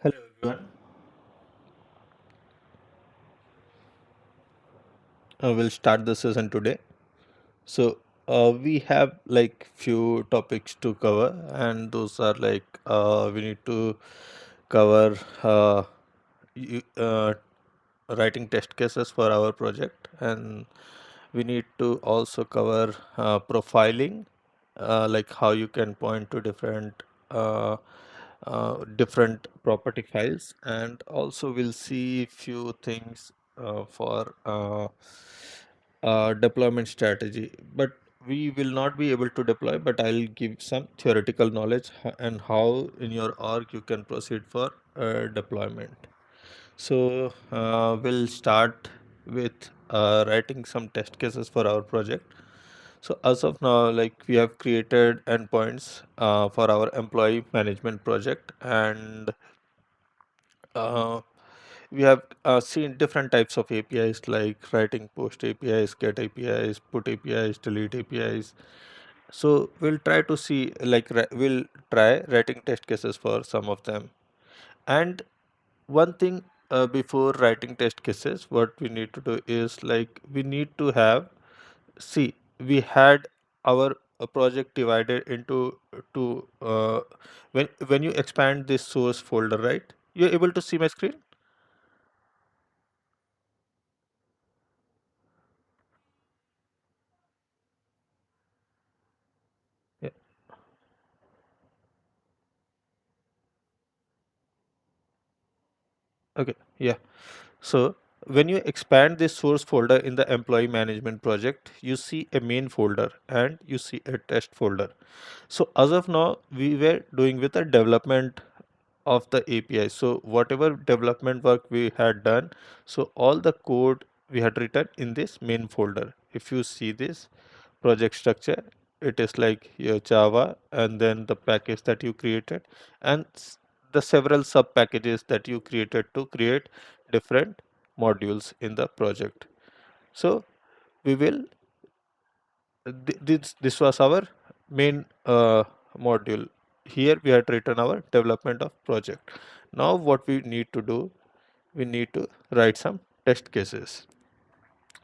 Hello everyone. We'll start the session today. So we have like few topics to cover, and those are like we need to cover writing test cases for our project, and we need to also cover profiling, like how you can point to uh, different property files, and also we'll see few things for deployment strategy. But we will not be able to deploy, but I'll give some theoretical knowledge and how in your org you can proceed for deployment. So we'll start with writing some test cases for our project. So as of now, like we have created endpoints for our employee management project, and uh, we have seen different types of APIs like writing post APIs, get APIs, put APIs, delete APIs. So we'll try to see like we'll try writing test cases for some of them. And one thing before writing test cases, what we need to do is like we need to have, see, we had our project divided into two. When you expand this source folder, right? You're able to see my screen. Yeah. Okay. Yeah. So when you expand this source folder in the employee management project, you see a main folder and you see a test folder. So as of now, we were doing with the development of the API. So whatever development work we had done, so all the code we had written in this main folder. If you see this project structure, it is like your Java and then the package that you created and the several sub packages that you created to create different modules in the project. So we will this was our main module. Here we had written our development of project. Now what we need to do, we need to write some test cases.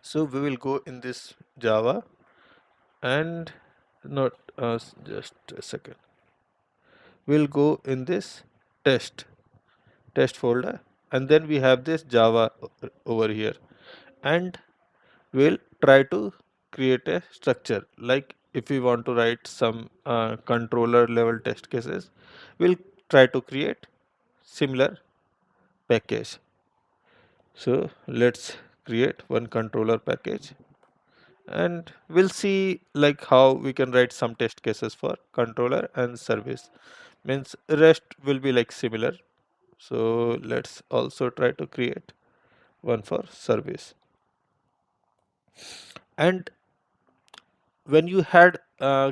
So we will go in this Java and not just a second. We'll go in this test folder, and then we have this Java over here, and we'll try to create a structure. Like if we want to write some controller level test cases, we'll try to create similar package. So let's create one controller package, and we'll see like how we can write some test cases for controller and service. Means rest will be like similar. So let's also try to create one for service. And when you had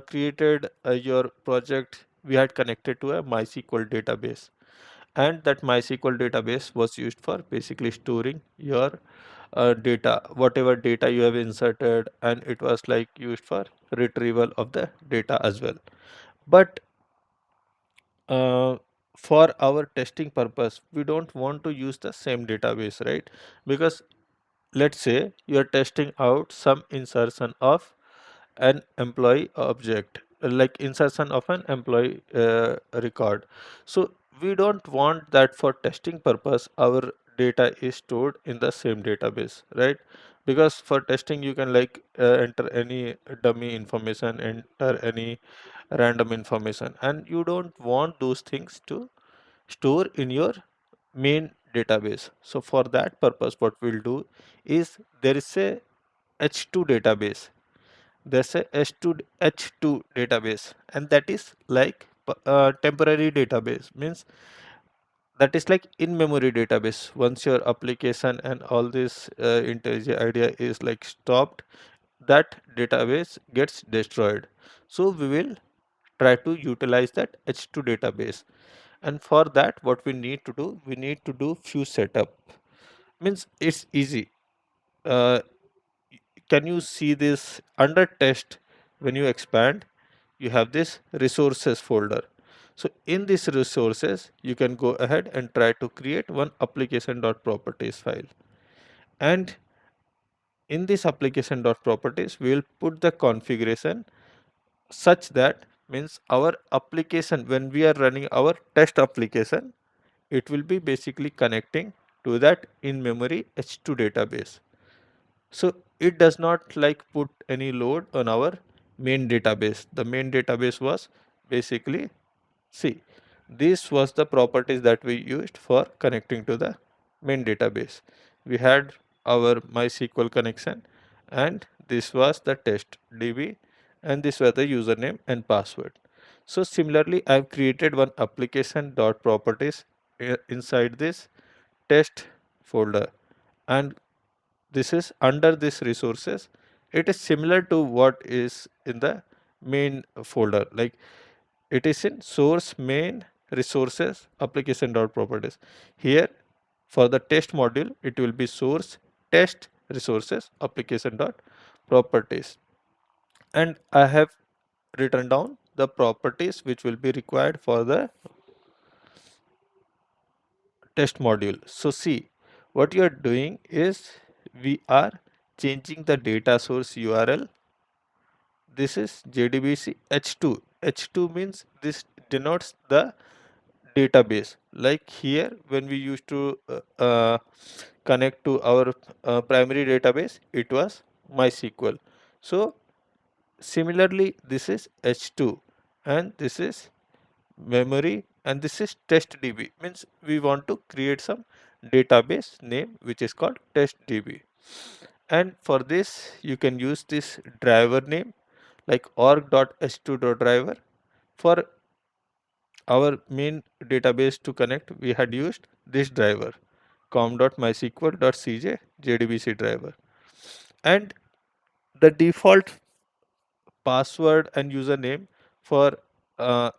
created your project, we had connected to a MySQL database, and that MySQL database was used for basically storing your data, whatever data you have inserted, and it was like used for retrieval of the data as well. But uh, for our testing purpose, we don't want to use the same database, right? Because let's say you are testing out some insertion of an employee object, like insertion of an employee record. So we don't want that for testing purpose our data is stored in the same database, right? Because for testing you can like enter any dummy information, enter any random information, and you don't want those things to store in your main database. So for that purpose what we'll do is there is a h2 database, there's a H2 database, and that is like temporary database. Means that is like in memory database. Once your application and all this IntelliJ idea is like stopped, that database gets destroyed. So we will try to utilize that H2 database, and for that what we need to do, we need to do few setup. Means it's easy. uh, can you see this under test? When you expand, you have this resources folder. So in these resources, you can go ahead and try to create one application.properties file. And in this application.properties, we will put the configuration such that, means our application, when we are running our test application, it will be basically connecting to that in memory H2 database. So it does not like put any load on our main database. The main database was basically, see, this was the properties that we used for connecting to the main database. We had our MySQL connection, and this was the test DB, and this was the username and password. So similarly, I've created one application dot properties inside this test folder, and this is under this resources. It is similar to what is in the main folder, like it is in source main resources application dot properties. Here for the test module, it will be source test resources application dot properties, and I have written down the properties which will be required for the test module. So see, what you are doing is we are changing the data source URL. This is JDBC H2. H2 means this denotes the database. Like here, when we used to connect to our primary database, it was MySQL. So similarly, this is H2, and this is memory, and this is testdb, means we want to create some database name which is called testdb. And for this, you can use this driver name like org.h2.driver. For our main database to connect, we had used this driver com.mysql.cj jdbc driver. And the default password and username for uh,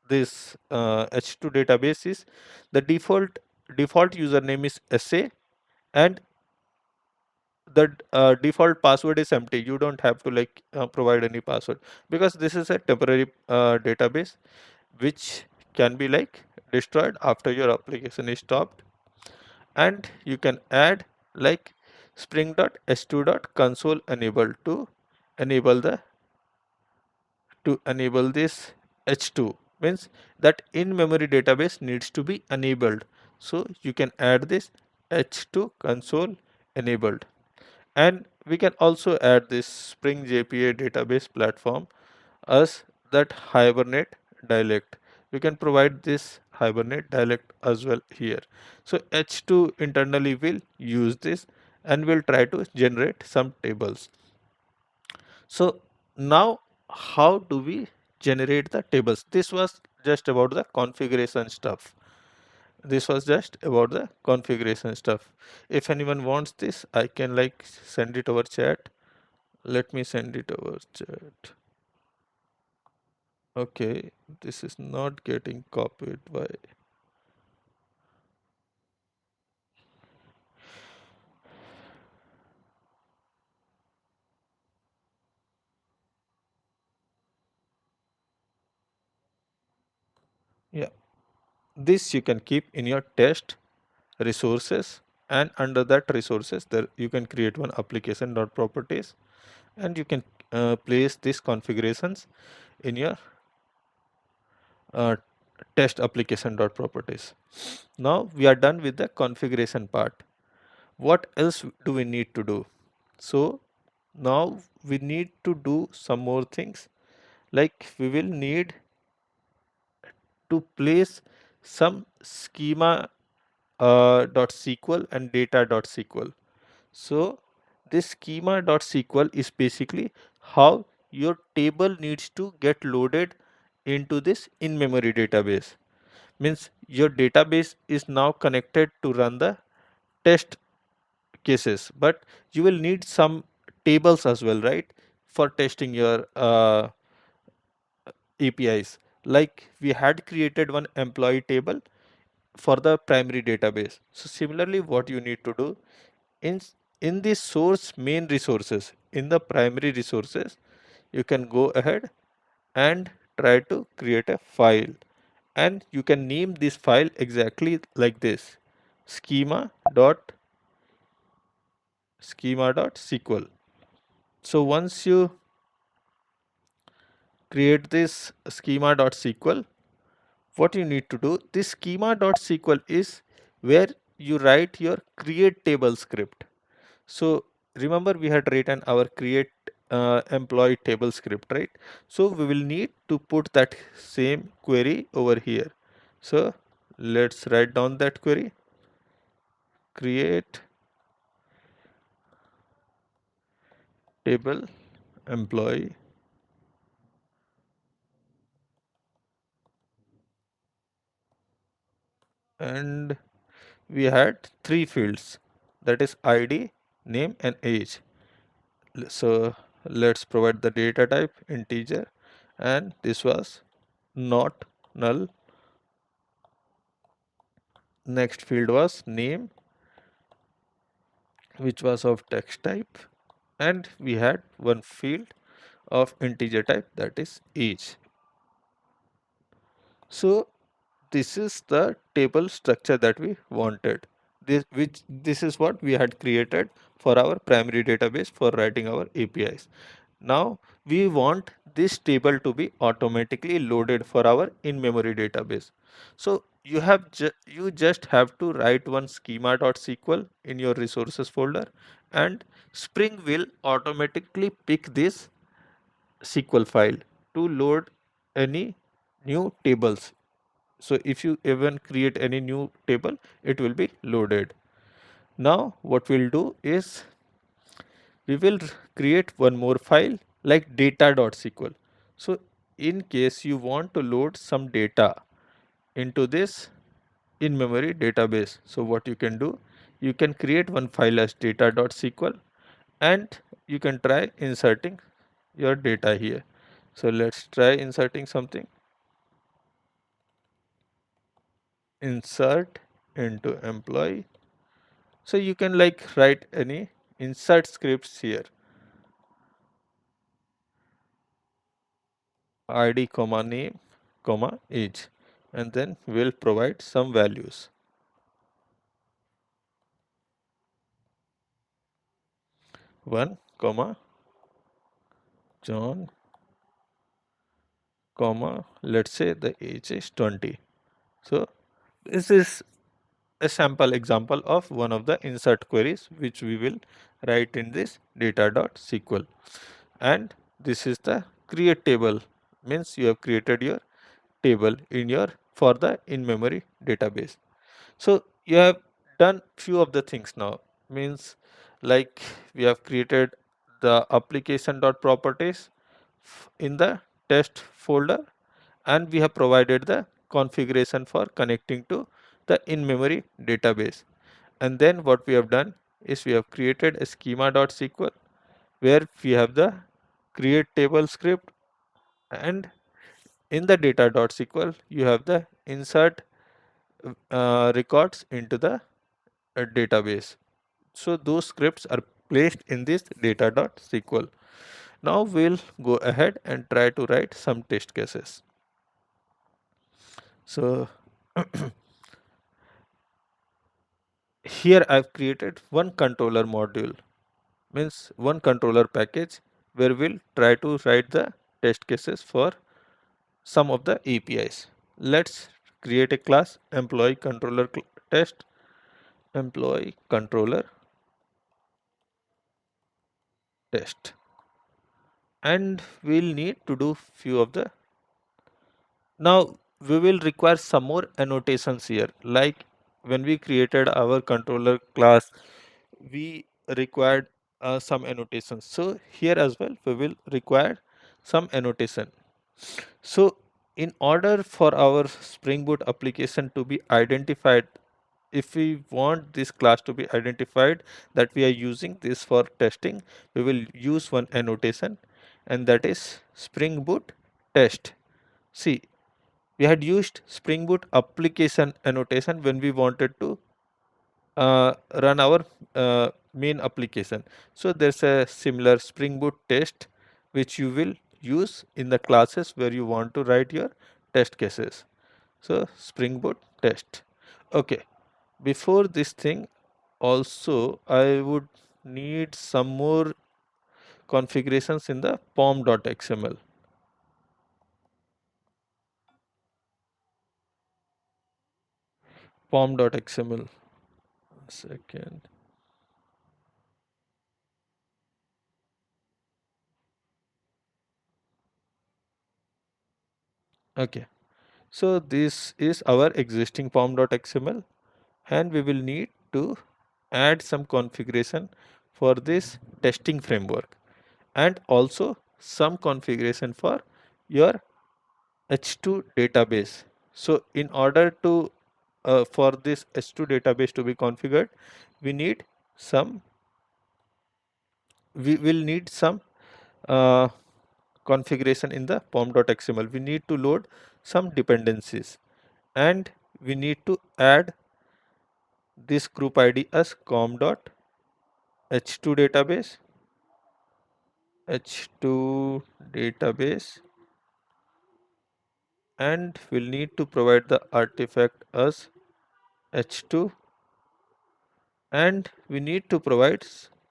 this H2 database is the default username is SA, and the default password is empty. You don't have to like provide any password, because this is a temporary database which can be like destroyed after your application is stopped. And you can add like spring.h2.console enable to enable the enable this H2, means that in memory database needs to be enabled. So you can add this H2 console enabled. And we can also add this Spring JPA database platform as that Hibernate dialect. We can provide this Hibernate dialect as well here. So H2 internally will use this and will try to generate some tables. So now how do we generate the tables? This was just about the configuration stuff. This was just about the configuration stuff. If anyone wants this, I can like send it over chat. Let me send it over chat. Okay, this is not getting copied by. Yeah, this you can keep in your test resources, and under that resources there you can create one application dot properties, and you can place these configurations in your uh, test application dot properties. Now we are done with the configuration part. What else do we need to do? So now we need to do some more things, like we will need to place some schema .sql and data.sql. So this schema.sql is basically how your table needs to get loaded into this in-memory database. Means your database is now connected to run the test cases, but you will need some tables as well, right? For testing your APIs. Like we had created one employee table for the primary database. So similarly, what you need to do in in the source main resources, in the primary resources, you can go ahead and try to create a file, and you can name this file exactly like this: schema dot schema.sql. So once you create this schema.sql, what you need to do, this schema.sql is where you write your create table script. So remember we had written our create employee table script, right? So we will need to put that same query over here. So let's write down that query: create table employee, and we had three fields, that is ID, name and age. So let's provide the data type integer, and this was not null. Next field was name, which was of text type, and we had one field of integer type, that is age. So this is the table structure that we wanted. This is what we had created for our primary database for writing our APIs. Now we want this table to be automatically loaded for our in-memory database. So you just have to write one schema.sql in your resources folder, and Spring will automatically pick this SQL file to load any new tables. So if you even create any new table, it will be loaded. Now what we'll do is we will create one more file like data.sql. So in case you want to load some data into this in-memory database, so what you can do, you can create one file as data.sql, and you can try inserting your data here. So let's try inserting something. Insert into employee. So you can like write any insert scripts here: id comma name comma age, and then we'll provide some values: 1 comma John comma, let's say the age is 20. So this is a sample example of one of the insert queries which we will write in this data.sql. And this is the create table, means you have created your table in your for the in-memory database. So you have done few of the things now, means like we have created the application.properties in the test folder, and we have provided the configuration for connecting to the in-memory database. And then what we have done is we have created a schema.sql where we have the create table script, and in the data.sql you have the insert records into the database. So those scripts are placed in this data.sql. Now we'll go ahead and try to write some test cases. So here I've created one controller module, means one controller package, where we'll try to write the test cases for some of the APIs. Let's create a class employee controller test, employee controller test, and we'll need to do few of the. Now we will require some more annotations here, like when we created our controller class we required some annotations. So here as well we will require some annotation. So in order for our Spring Boot application to be identified, if we want this class to be identified that we are using this for testing, we will use one annotation, and that is Spring Boot test. See, we had used Spring Boot application annotation when we wanted to run our main application. So there's a similar Spring Boot test which you will use in the classes where you want to write your test cases. So Spring Boot test. Okay, before this thing, also I would need some more configurations in the pom.xml. Pom.xml. Second. Okay. So this is our existing pom.xml, and we will need to add some configuration for this testing framework, and also some configuration for your H2 database. So in order to for this H2 database to be configured, we need some we will need some uh, configuration in the pom.xml. We need to load some dependencies, and we need to add this group id as com.h2 database, h2 database, and we'll need to provide the artifact as h2, and we need to provide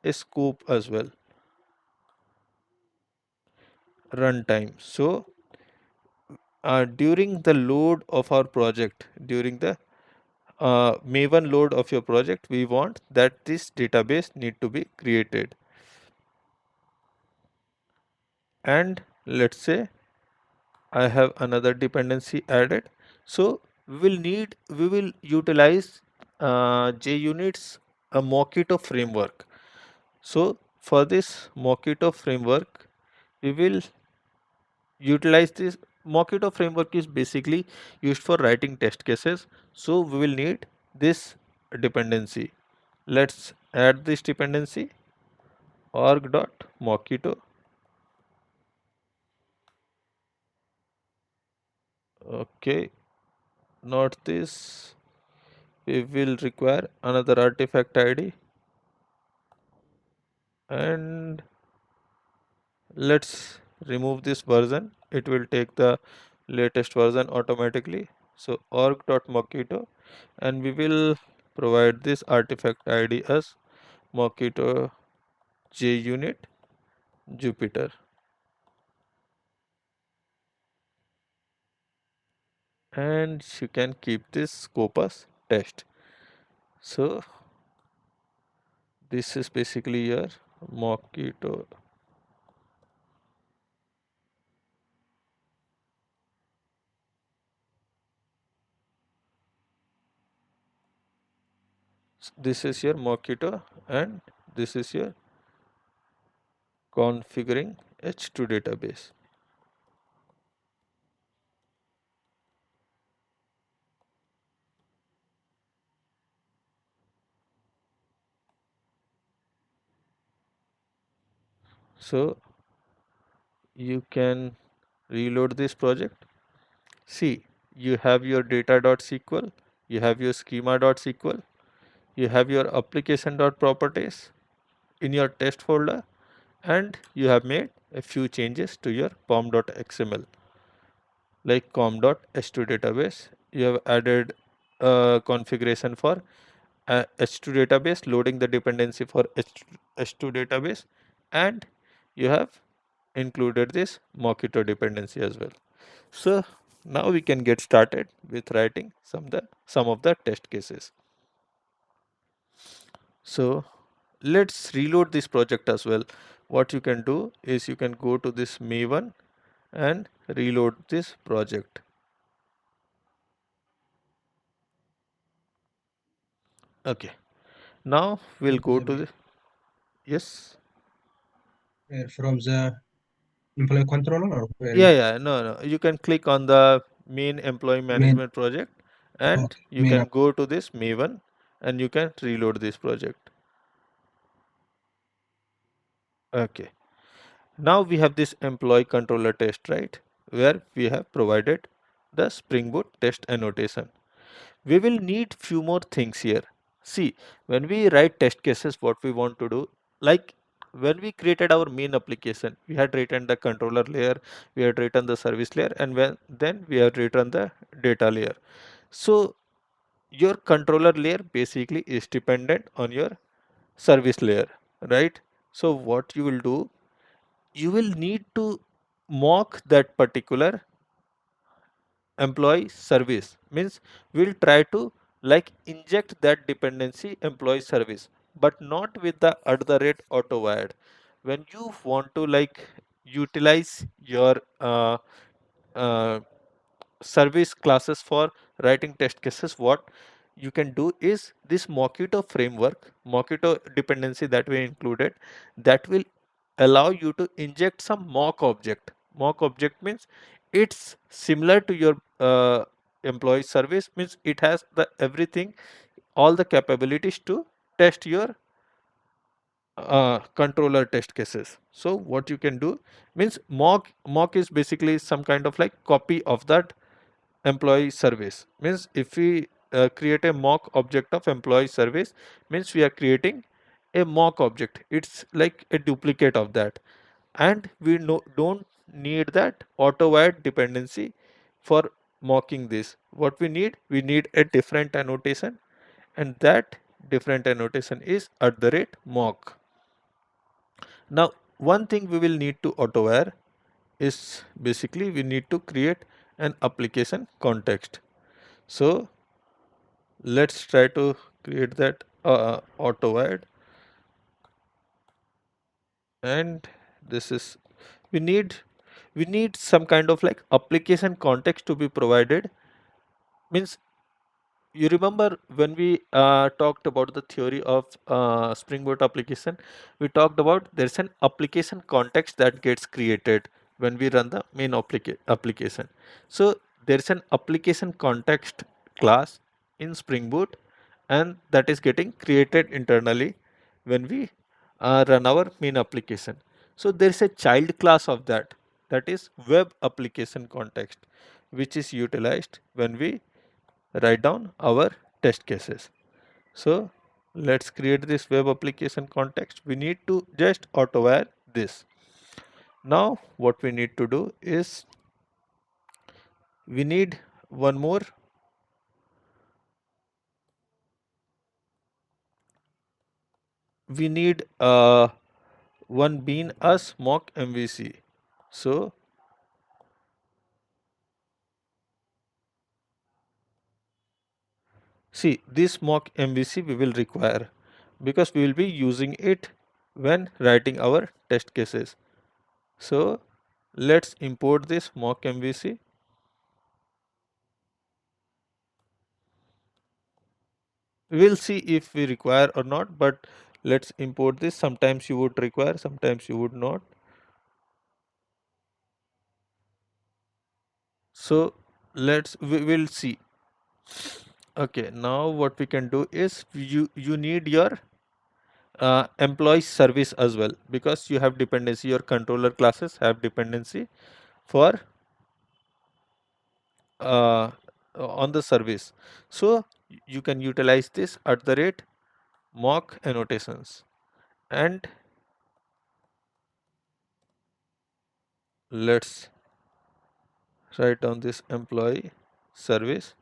a scope as well, runtime. So during the load of our project, during the Maven load of your project, we want that this database need to be created. And let's say I have another dependency added. So we will utilize JUnit's a Mockito framework. So for this Mockito framework, we will utilize this. Mockito framework is basically used for writing test cases. So we will need this dependency. Let's add this dependency org.mockito. Okay, not this. We will require another artifact ID, and let's remove this version. It will take the latest version automatically. So org.mockito, and we will provide this artifact ID as Mockito JUnit Jupyter, and you can keep this scope as test. So this is basically your Mockito. This is your Mockito, and this is your configuring H2 database. So you can reload this project. See, you have your data.sql, you have your schema.sql, you have your application.properties in your test folder, and you have made a few changes to your pom.xml, like com.h2 database. You have added configuration for H2 database, loading the dependency for H2 database, and you have included this Mockito dependency as well. So now we can get started with writing some of the test cases. So let's reload this project as well. What you can do is you can go to this Maven and reload this project. Okay. Now we'll From go the to the yes. from the employee controller or Yeah, yeah, no, no. You can click on the main employee main management project, and okay, you main can go to this Maven and you can reload this project. Okay. Now we have this employee controller test, right? Where we have provided the Spring Boot test annotation. We will need few more things here. See, when we write test cases, what we want to do, like when we created our main application, we had written the controller layer, we had written the service layer, and then we had written the data layer. So your controller layer basically is dependent on your service layer, right? So what you will do, you will need to mock that particular employee service. Means we'll try to like inject that dependency employee service, but not with the at the rate auto wired. When you want to like utilize your uh, service classes for writing test cases, what you can do is this Mockito framework, Mockito dependency that we included, that will allow you to inject some mock object. Mock object means it's similar to your employee service, means it has the everything, all the capabilities to test your controller test cases. So what you can do means mock is basically some kind of like copy of that employee service. Means if we create a mock object of employee service, means we are creating a mock object, it's like a duplicate of that. And we don't need that auto wired dependency for mocking this. What we need a different annotation, and that different annotation is at the rate mock. Now one thing we will need to auto wire is basically we need to create an application context. So let's try to create that auto wide, and this is we need we need some kind of like application context to be provided. Means you remember when we talked about the theory of Spring Boot application, we talked about there's an application context that gets created when we run the main application. So there's an application context class in Spring Boot, and that is getting created internally when we run our main application. So there's a child class of that, that is web application context, which is utilized when we write down our test cases. So let's create this web application context. We need to just auto-wire this. Now what we need to do is we need one more, we need one bean as mock MVC. So see, this mock MVC we will require because we will be using it when writing our test cases. So let's import this mock MVC. We'll see if we require or not, but let's import this. Sometimes you would require, sometimes you would not. So we will see. Okay, now what we can do is you need your employee service as well, because you have dependency, your controller classes have dependency for uh, on the service. So you can utilize this at the rate mock annotations, and let's write down this employee service,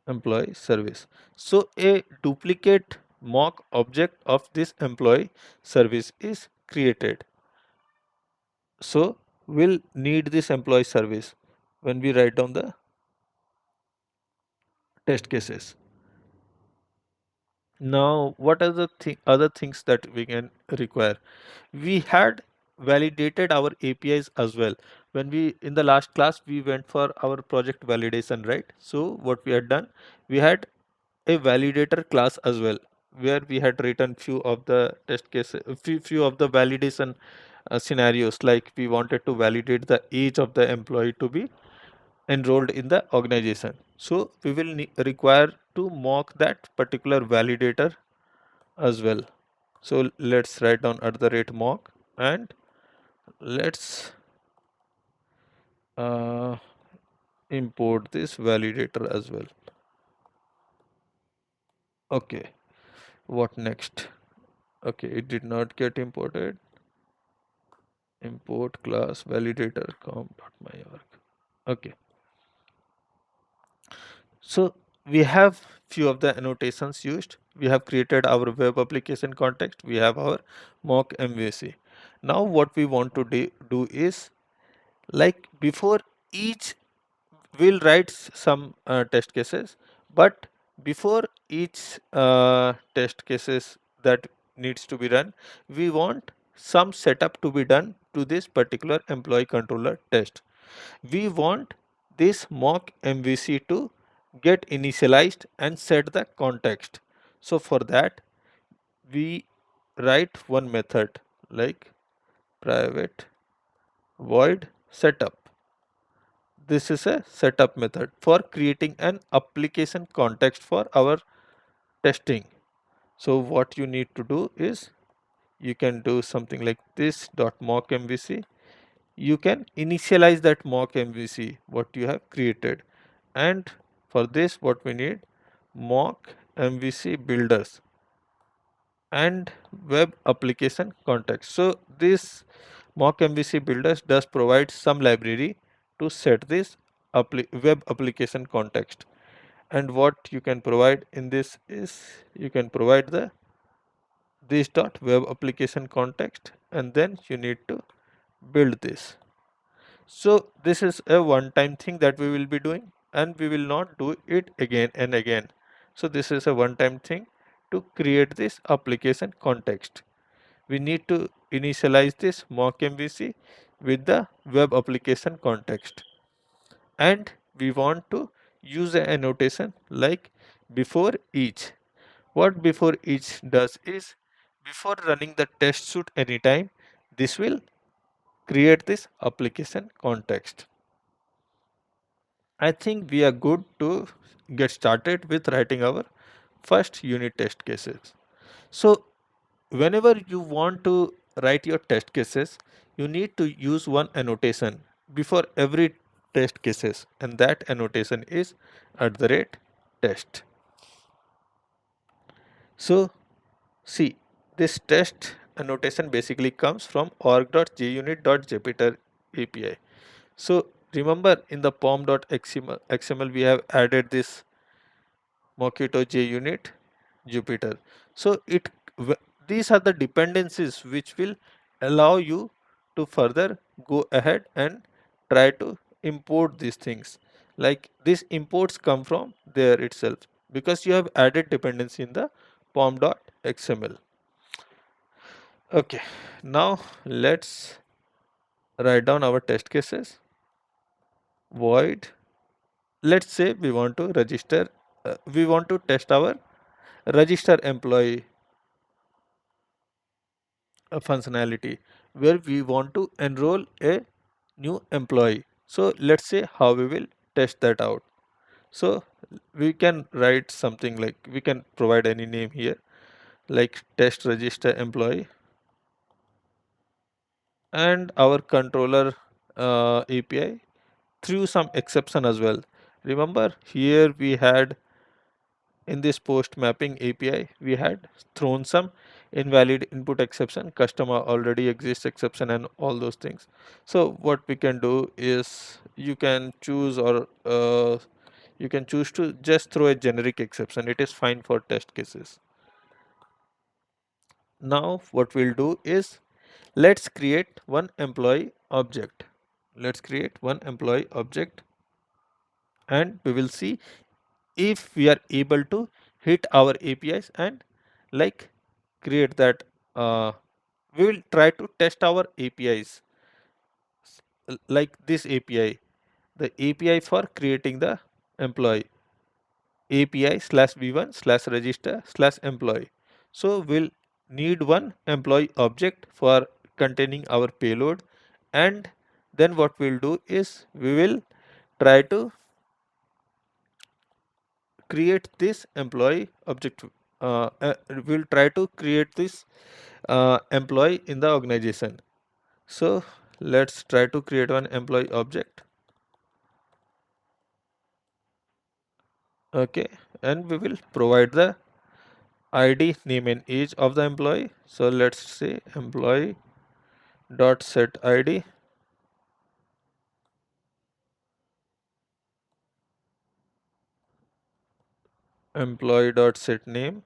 employee service. So a duplicate mock object of this employee service is created. So we'll need this employee service when we write down the test cases. Now what are the other things that we can require? We had validated our APIs as well. When we in the last class we went for our project validation, right? So what we had done, we had a validator class as well, where we had written few of the test cases, few of the validation scenarios, like we wanted to validate the age of the employee to be enrolled in the organization. So we will require to mock that particular validator as well. So let's write down at the rate mock, and let's uh, import this validator as well. Okay, what next? Okay, it did not get imported. Import class validator comp.myorg. Okay, so we have few of the annotations used. We have created our web application context. We have our mock MVC. Now what we want to do is, like before each, we'll write some test cases, but before each test cases that needs to be run, we want some setup to be done to this particular employee controller test. We want this mock MVC to get initialized and set the context. So for that, we write one method like private void setup. This is a setup method for creating an application context for our testing. So what you need to do is, you can do something like this dot mock MVC. You can initialize that mock MVC what you have created, and for this what we need, mock MVC builders and web application context. So this mock MVC builders does provide some library to set this web application context. And what you can provide in this is, you can provide the this dot web application context, and then you need to build this. So this is a one time thing that we will be doing, and we will not do it again and again. So this is a one time thing to create this application context. We need to initialize this mock MVC with the web application context, and we want to use an annotation like before each. What before each does is, before running the test suite anytime, this will create this application context. I think we are good to get started with writing our first unit test cases. So whenever you want to write your test cases, you need to use one annotation before every test cases, and that annotation is @test. So see, this test annotation basically comes from org.junit.jupyter API. So remember, in the pom.xml we have added this Mockito JUnit Jupyter. So these are the dependencies which will allow you to further go ahead and try to import these things. Like these imports come from there itself, because you have added dependency in the pom.xml. Okay, now let's write down our test cases. Void. Let's say we want to we want to test our register employee functionality, where we want to enroll a new employee. So let's say how we will test that out. So we can write something like, we can provide any name here like test register employee, and our controller API threw some exception as well. Remember, here we had, in this post mapping API, we had thrown some invalid input exception, customer already exists exception, and all those things. So what we can do is, you can choose, or you can choose to just throw a generic exception. It is fine for test cases. Now what we'll do is, let's create one employee object. Let's create one employee object, and we will see if we are able to hit our APIs and like create that. We will try to test our APIs like this API, the API for creating the employee, API slash v1 slash register slash employee. So we'll need one employee object for containing our payload, and then what we'll do is, we will try to create this employee object. We'll try to create this employee in the organization. So let's try to create one employee object. Okay, and we will provide the ID, name, and age of the employee. So let's say employee dot set ID, employee dot set name,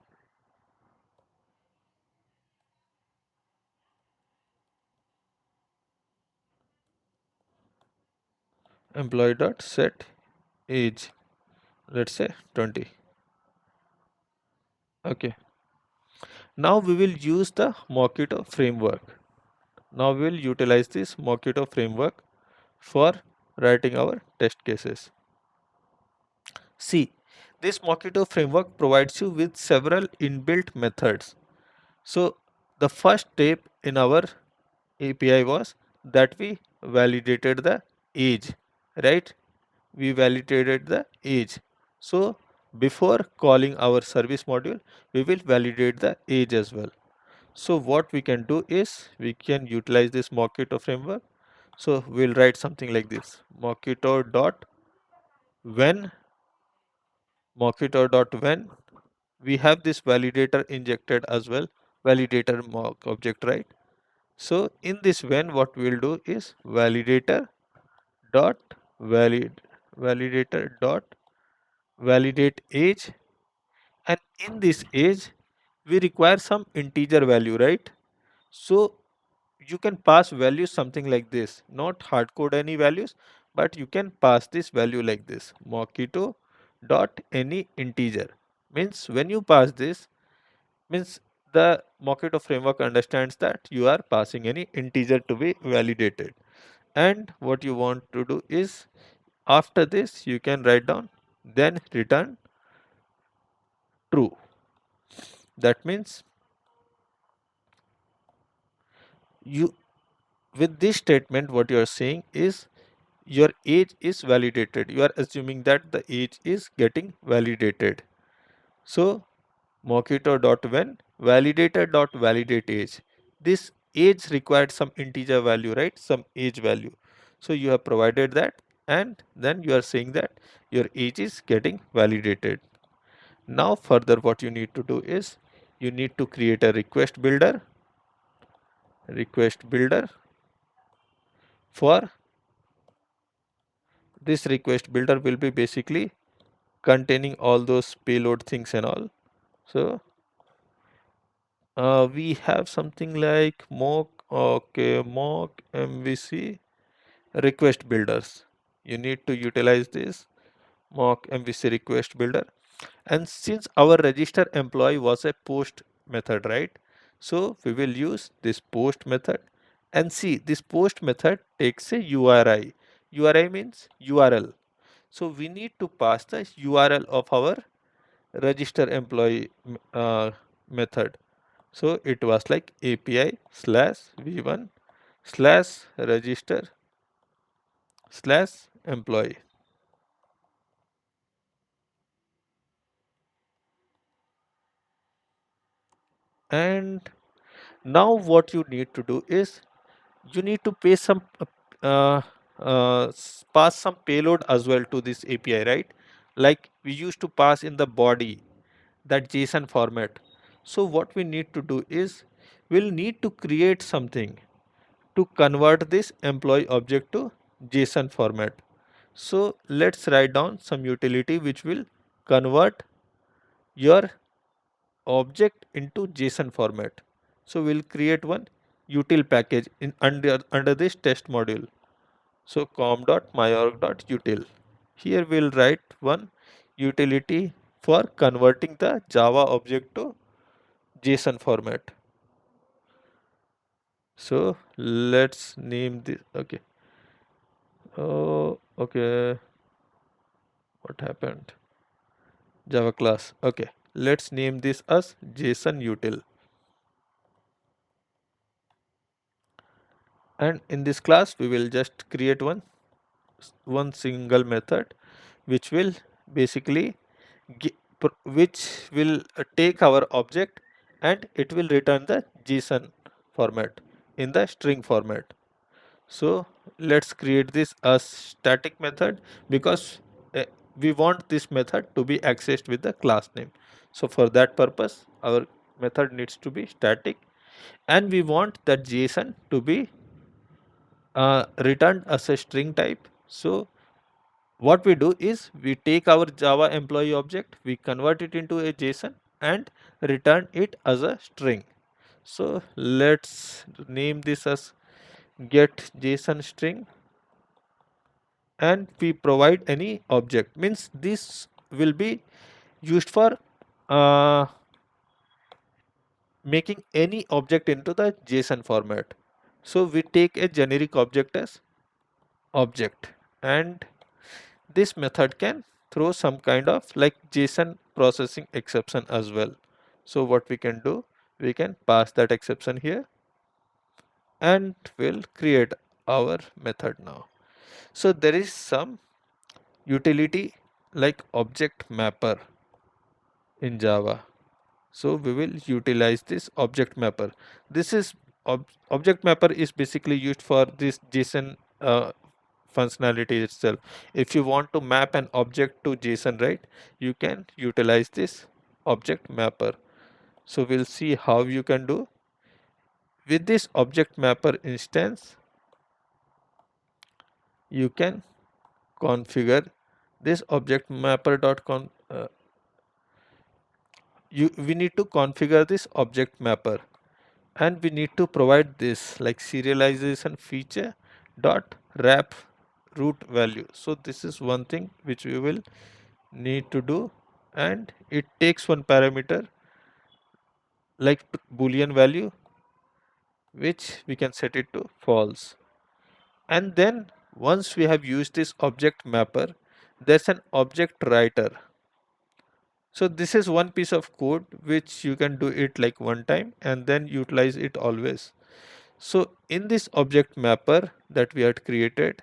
employee dot set age, let's say 20. Okay, now we will use the Mockito framework. Now we will utilize this Mockito framework for writing our test cases. See, this Mockito framework provides you with several inbuilt methods. So the first step in our API was that we validated the age, right? We validated the age. So before calling our service module, we will validate the age as well. So what we can do is we can utilize this Mockito framework. So we'll write something like this: Mockito dot when, Mockito dot when. We have this validator injected as well, validator mock object, right? So in this when, what we'll do is validator dot valid validator dot validate age, and in this age we require some integer value, right? So you can pass values something like this, not hard code any values, but you can pass this value like this: Mockito dot any integer. Means when you pass this, means the Mockito framework understands that you are passing any integer to be validated. And what you want to do is after this you can write down then return true. That means you, with this statement what you are saying is your age is validated. You are assuming that the age is getting validated. So Mockito dot when validator dot validate age. This age required some integer value, right? Some age value. So you have provided that, and then you are saying that your age is getting validated. Now further what you need to do is you need to create a request builder. For this request builder will be basically containing all those payload things and all. So we have something like mock MVC request builders. You need to utilize this mock MVC request builder. And since our register employee was a post method, right? So we will use this post method. And see, this post method takes a URI. URI means URL. So we need to pass the URL of our register employee method. So it was like API slash v1 slash register slash employee. And now what you need to do is you need to pay some pass some payload as well to this API, right? Like we used to pass in the body that JSON format. So what we need to do is we'll need to create something to convert this employee object to JSON format. So let's write down some utility which will convert your object into JSON format. So we'll create one util package in under this test module. So com.myorg.util. Here we'll write one utility for converting the Java object to JSON format. So let's name this. Okay. Oh, okay. What happened? Java class. Okay. Let's name this as JSON util. And in this class, we will just create one single method, which will basically which will take our object and it will return the JSON format in the string format. So let's create this as static method because we want this method to be accessed with the class name. So for that purpose, our method needs to be static, and we want that JSON to be returned as a string type. So What we do is we take our Java employee object, we convert it into a JSON and return it as a string. So let's name this as get JSON string, and we provide any object, means this will be used for uh, making any object into the JSON format. So we take a generic object as object, and this method can throw some kind of like JSON processing exception as well. So what we can do, we can pass that exception here and we'll create our method now. So there is some utility like object mapper in Java. So we will utilize this object mapper. This is object mapper is basically used for this JSON functionality itself. If you want to map an object to JSON, right, you can utilize this object mapper. So we'll see how you can do. With this object mapper instance, you can configure this object mapper.con. We need to configure this object mapper, and we need to provide this like serialization feature dot wrap root value. So this is one thing which we will need to do, and it takes one parameter like boolean value, which we can set it to false. And then once we have used this object mapper, there's an object writer. So this is one piece of code which you can do it like one time and then utilize it always. So in this object mapper that we had created,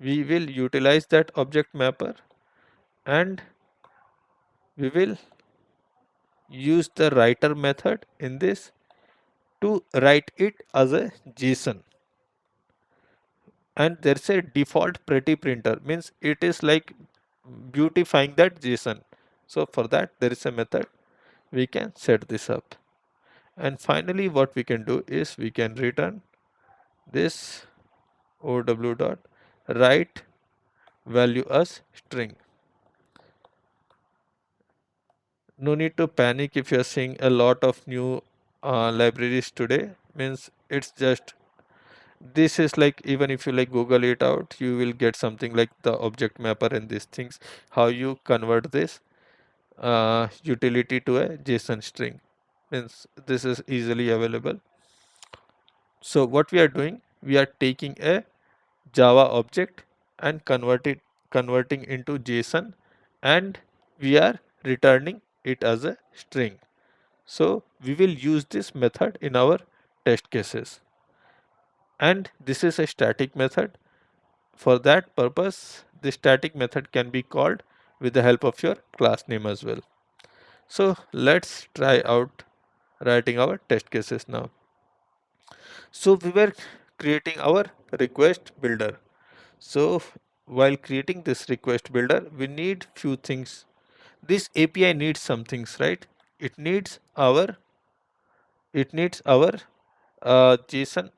we will utilize that object mapper, and we will use the writer method in this to write it as a JSON. And there's a default pretty printer, means it is like beautifying that JSON. So for that there is a method, we can set this up. And finally what we can do is we can return this ow dot write value as string. No need to panic if you're seeing a lot of new libraries today, means it's just this is like, even if you like google it out, you will get something like the object mapper and these things, how you convert this utility to a JSON string, means this is easily available. So what we are doing, we are taking a Java object and converting into JSON, and we are returning it as a string. So we will use this method in our test cases, and this is a static method. For that purpose, the static method can be called with the help of your class name as well. So let's try out writing our test cases now. So we were creating our request builder. So while creating this request builder, we need few things. This API needs some things, right? It needs our JSON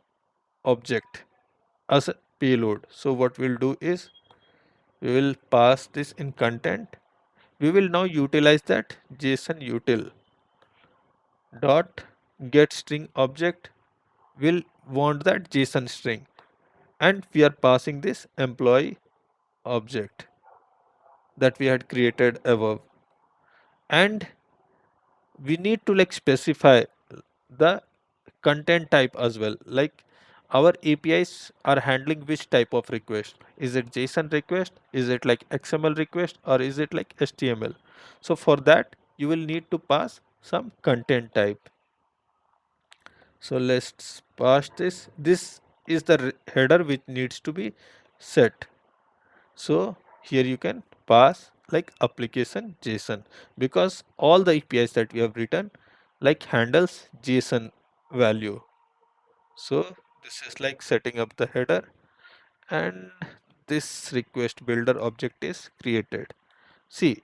object as a payload. So what we'll do is we will pass this in content. We will now utilize that JSON util dot get string object will want that JSON string, and we are passing this employee object that we had created above, and we need to like specify the content type as well, like our APIs are handling which type of request. Is it JSON request, is it like XML request, or is it like HTML? So for that you will need to pass some content type. So let's pass this is the header which needs to be set. So here you can pass like application JSON, because all the APIs that we have written like handles JSON value. So this is like setting up the header, and this request builder object is created. See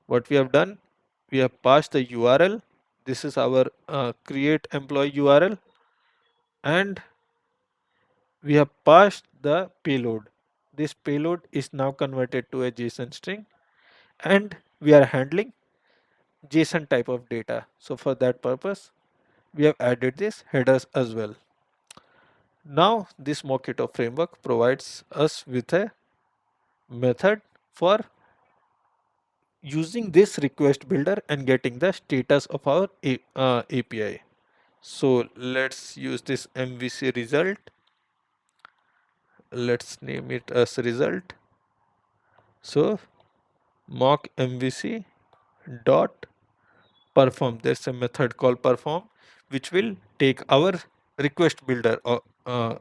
what we have done, we have passed the URL. This is our create employee URL, and we have passed the payload. this payload is now converted to a JSON string, and we are handling JSON type of data. So for that purpose, we have added this headers as well. Now this Mockito framework provides us with a method for using this request builder and getting the status of our API. So let's use this MVC result. Let's name it as result. So mock MVC dot perform. There's a method called perform which will take our request builder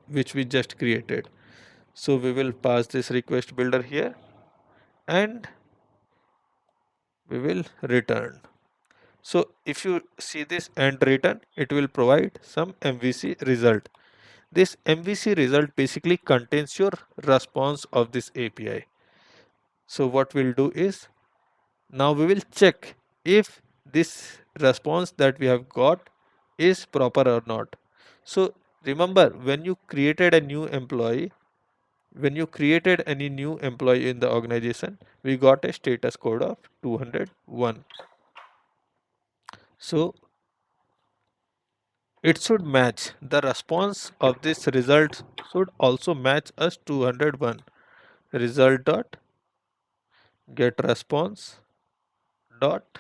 which we just created. So we will pass this request builder here and we will return. So if you see this and return, it will provide some MVC result. This MVC result basically contains your response of this API. So what we'll do is, now we will check if this response that we have got is proper or not. So remember, when you created a new employee, when you created any new employee in the organization, we got a status code of 201. So it should match, the response of this result should also match us 201. Result dot get response dot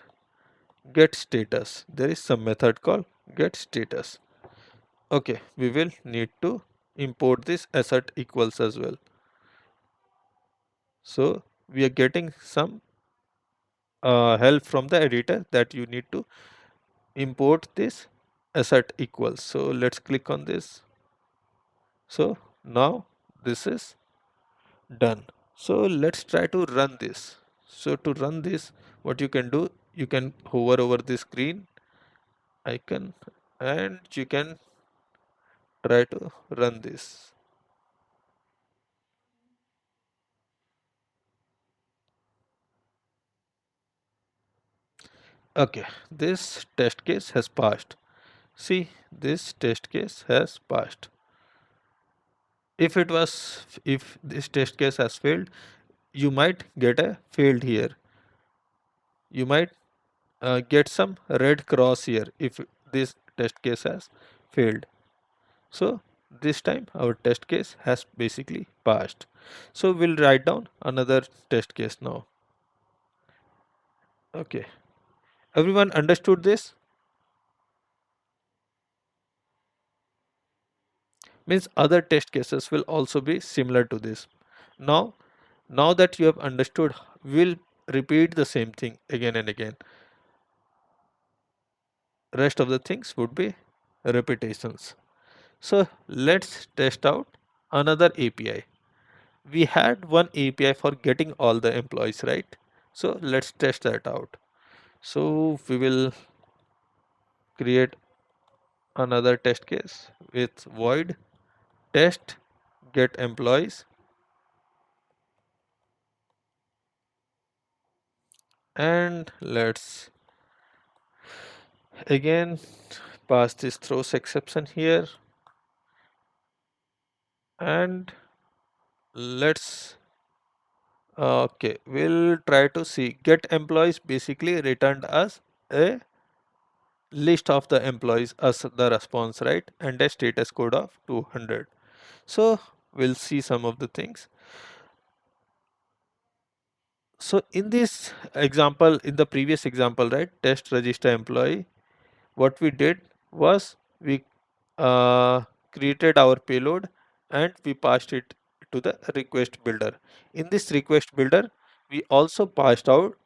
get status. There is some method called get status. Okay, we will need to import this assert equals as well. So we are getting some help from the editor that you need to import this assert equals. So let's click on this. So now this is done. So let's try to run this. So to run this, what you can do, you can hover over the screen icon and you can try to run this. Okay, this test case has passed. See, this test case has passed. If this test case has failed, you might get a failed here. You might get some red cross here if this test case has failed. So this time our test case has basically passed. So we'll write down another test case now. Okay, everyone understood this? Means other test cases will also be similar to this. Now, now that you have understood, we'll repeat the same thing again and again. Rest of the things would be repetitions. So let's test out another API. We had one API for getting all the employees, right? So let's test that out. So we will create another test case with void test get employees, and let's again pass this throws exception here, and let's okay, we'll try to see get employees basically returned us a list of the employees as the response, right, and a status code of 200. So we'll see some of the things. So in this example, in the previous example, right, test register employee, what we did was we uh, created our payload and we passed it to the request builder. In this request builder, we also passed out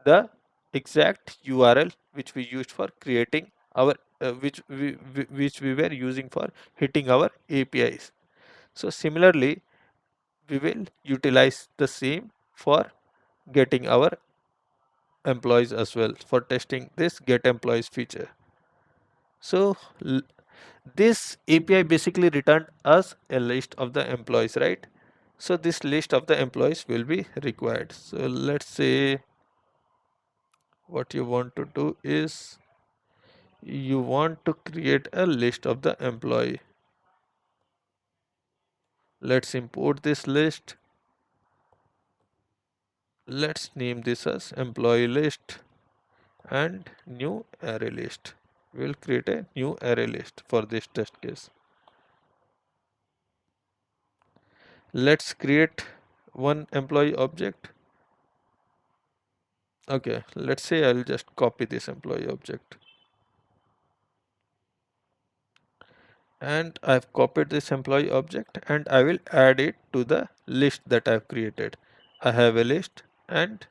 the exact URL which we used for creating our which we were using for hitting our APIs. So similarly, we will utilize the same for getting our employees as well, for testing this get employees feature. So this API basically returned us a list of the employees, right? So this list of the employees will be required. So let's say what you want to do is you want to create a list of the employee. Let's import this list. Let's name this as employee list and new array list. We'll create a new array list for this test case. Let's create one employee object. Okay, let's say I'll just copy this employee object, and I've copied this employee object and I will add it to the list that I've created. I have a list and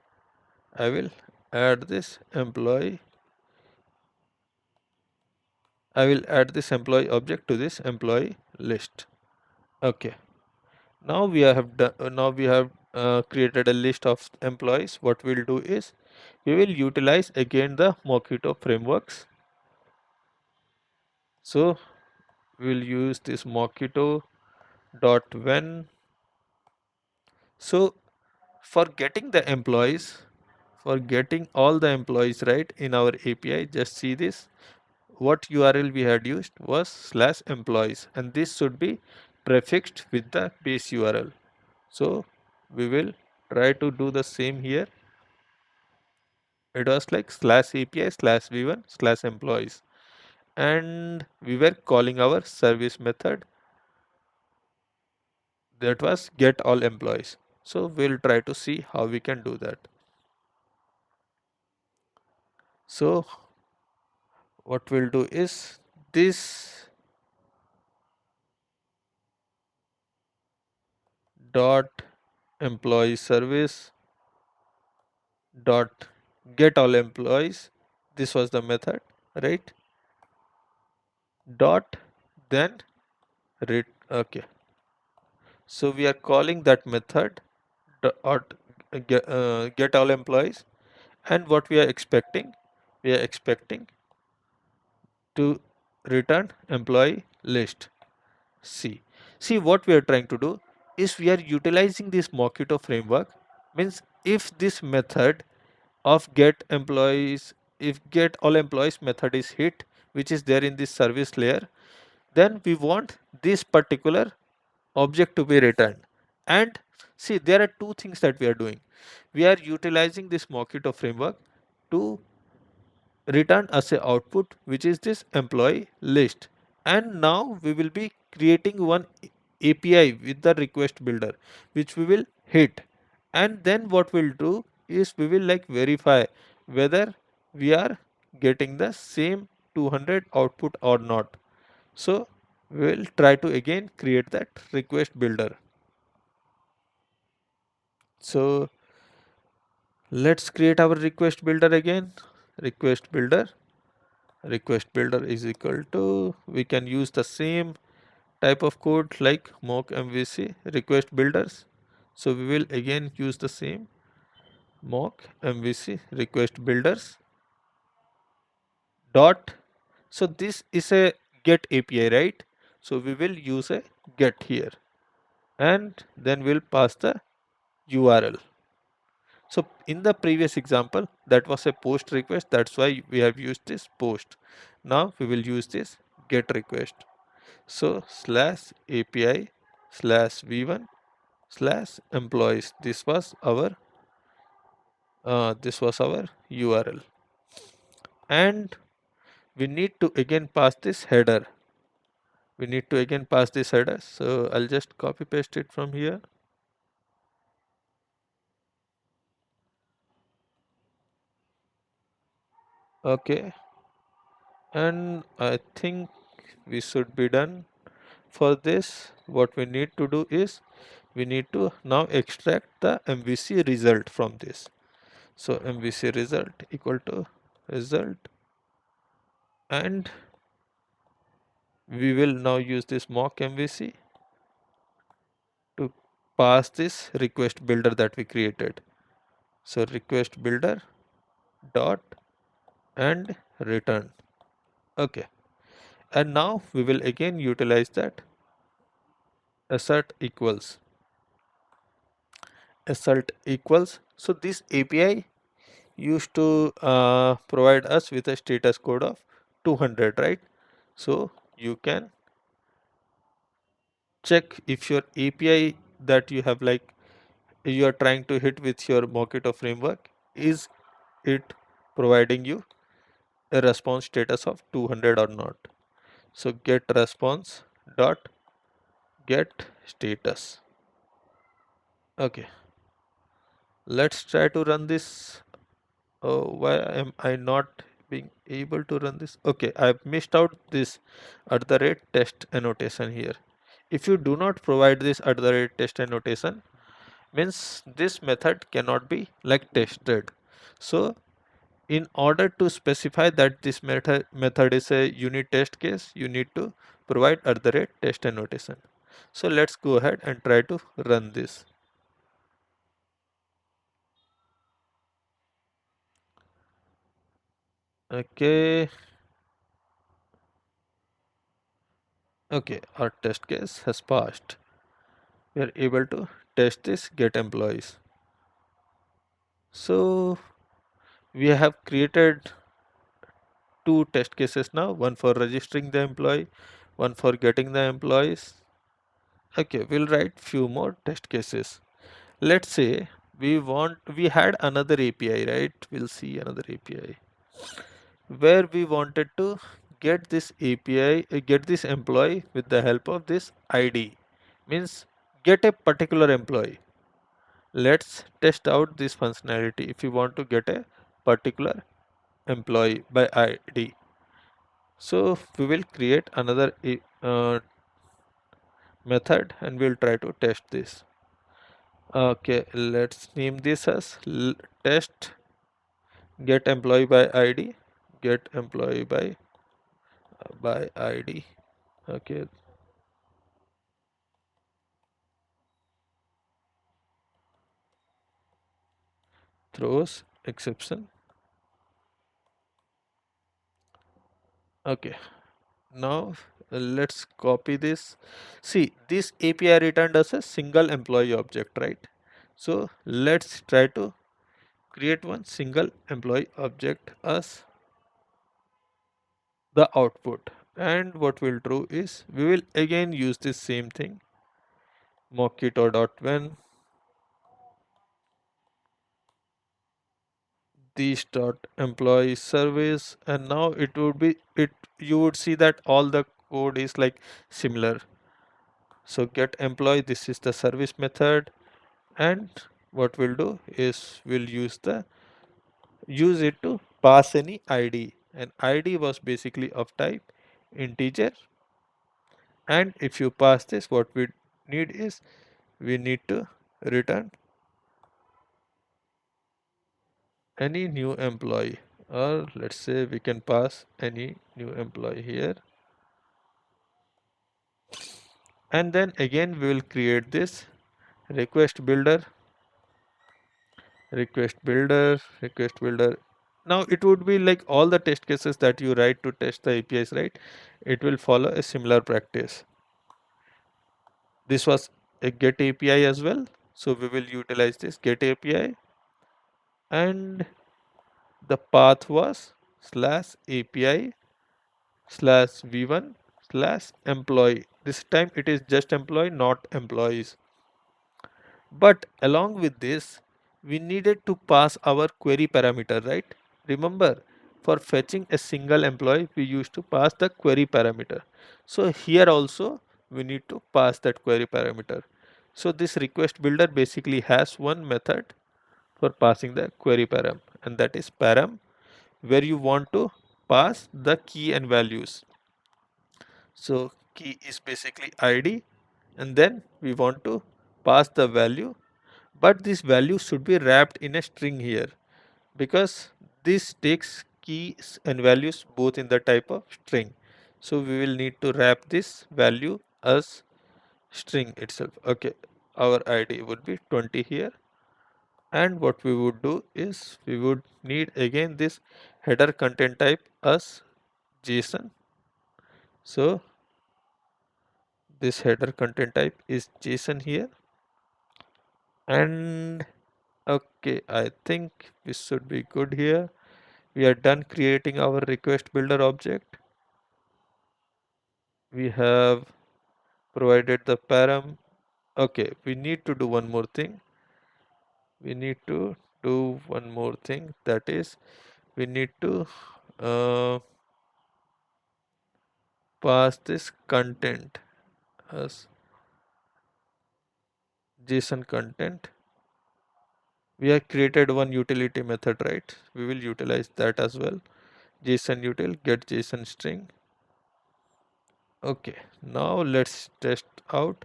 I will add this employee. I will add this employee object to this employee list. Okay. Now we have done, now we have created a list of employees. What we'll do is we will utilize again the Mockito frameworks. So we'll use this Mockito dot when. So for getting the employees, for getting all the employees right in our API, just see this. What URL we had used was slash employees, and this should be prefixed with the base URL. So we will try to do the same here. It was like slash API slash v1 slash employees, and we were calling our service method that was get all employees. So we'll try to see how we can do that. So what we'll do is this dot employee service dot get all employees, this was the method, right? Dot then read. Okay, so we are calling that method dot get all employees, and what we are expecting to return employee list. See what we are trying to do is we are utilizing this Mockito framework. Means if this method of get employees, if get all employees method is hit, which is there in this service layer, then we want this particular object to be returned. And see, there are two things that we are doing. We are utilizing this Mockito framework to return as a output, which is this employee list. And now we will be creating one API with the request builder, which we will hit. And then what we'll do is we will like verify whether we are getting the same 200 output or not. So we'll try to again create that request builder. So let's create our request builder again. Request builder. Request builder is equal to, we can use the same type of code like mock MVC request builders. So we will again use the same mock MVC request builders dot. So this is a get API, right? So we will use a get here, and then we'll pass the URL. So in the previous example, that was a post request. That's why we have used this post. Now we will use this get request. So slash API slash v1 slash employees. This was our URL, and we need to again pass this header. We need to again pass this header. So I'll just copy paste it from here. Okay, and I think we should be done. For this, what we need to do is we need to now extract the MVC result from this. So MVC result equal to result, and we will now use this mock MVC to pass this request builder that we created. So request builder dot and return. Okay, and now we will again utilize that assert equals. Assert equals. So this API used to provide us with a status code of 200, right? So you can check if your API that you have like you are trying to hit with your Mockito framework? Is it providing you a response status of 200 or not? So get response dot get status. Okay, let's try to run this. Oh, why am I not being able to run this? Okay, I've missed out this at the rate test annotation here. If you do not provide this at the rate test annotation, means this method cannot be like tested. So in order to specify that this method is a unit test case, you need to provide at the rate test annotation. So let's go ahead and try to run this. Okay, okay, our test case has passed. We are able to test this get employees. So we have created two test cases now, one for registering the employee, one for getting the employees. Okay, we'll write few more test cases. Let's say we had another API, right? We'll see another API where we wanted to get this API, get this employee with the help of this ID, means get a particular employee. Let's test out this functionality if you want to get a particular employee by ID. So we will create another method and we'll try to test this. Okay, let's name this as test get employee by ID, get employee by ID. Okay, throws exception. Okay, now let's copy this. See, this API returned us a single employee object, right? So let's try to create one single employee object as the output. And what we'll do is we will again use this same thing, mockito.when these dot employee service, and now it would be it you would see that all the code is like similar. So get employee, this is the service method, and what we'll do is we'll use it to pass any ID, and ID was basically of type integer. And if you pass this, what we need is we need to return any new employee, or let's say we can pass any new employee here. And then again we will create this request builder, request builder. Now it would be like all the test cases that you write to test the APIs, right? It will follow a similar practice. This was a get API as well, so we will utilize this get API, and the path was slash API slash v1 slash employee. This time it is just employee, not employees. But along with this, we needed to pass our query parameter, right? Remember, for fetching a single employee, we used to pass the query parameter. So here also, we need to pass that query parameter. So this request builder basically has one method for passing the query param, and that is param, where you want to pass the key and values. So key is basically ID, and then we want to pass the value, but this value should be wrapped in a string here, because this takes keys and values both in the type of string. So we will need to wrap this value as string itself. Okay, our ID would be 20 here, and what we would do is we would need again this header content type as JSON. So this header content type is JSON here, and okay, I think this should be good here. We are done creating our request builder object. We have provided the param. Okay, we need to do one more thing. we need to do one more thing, that is we need to uh, pass this content as JSON content. We have created one utility method, right? We will utilize that as well. JSON util get JSON string. Okay, now let's test out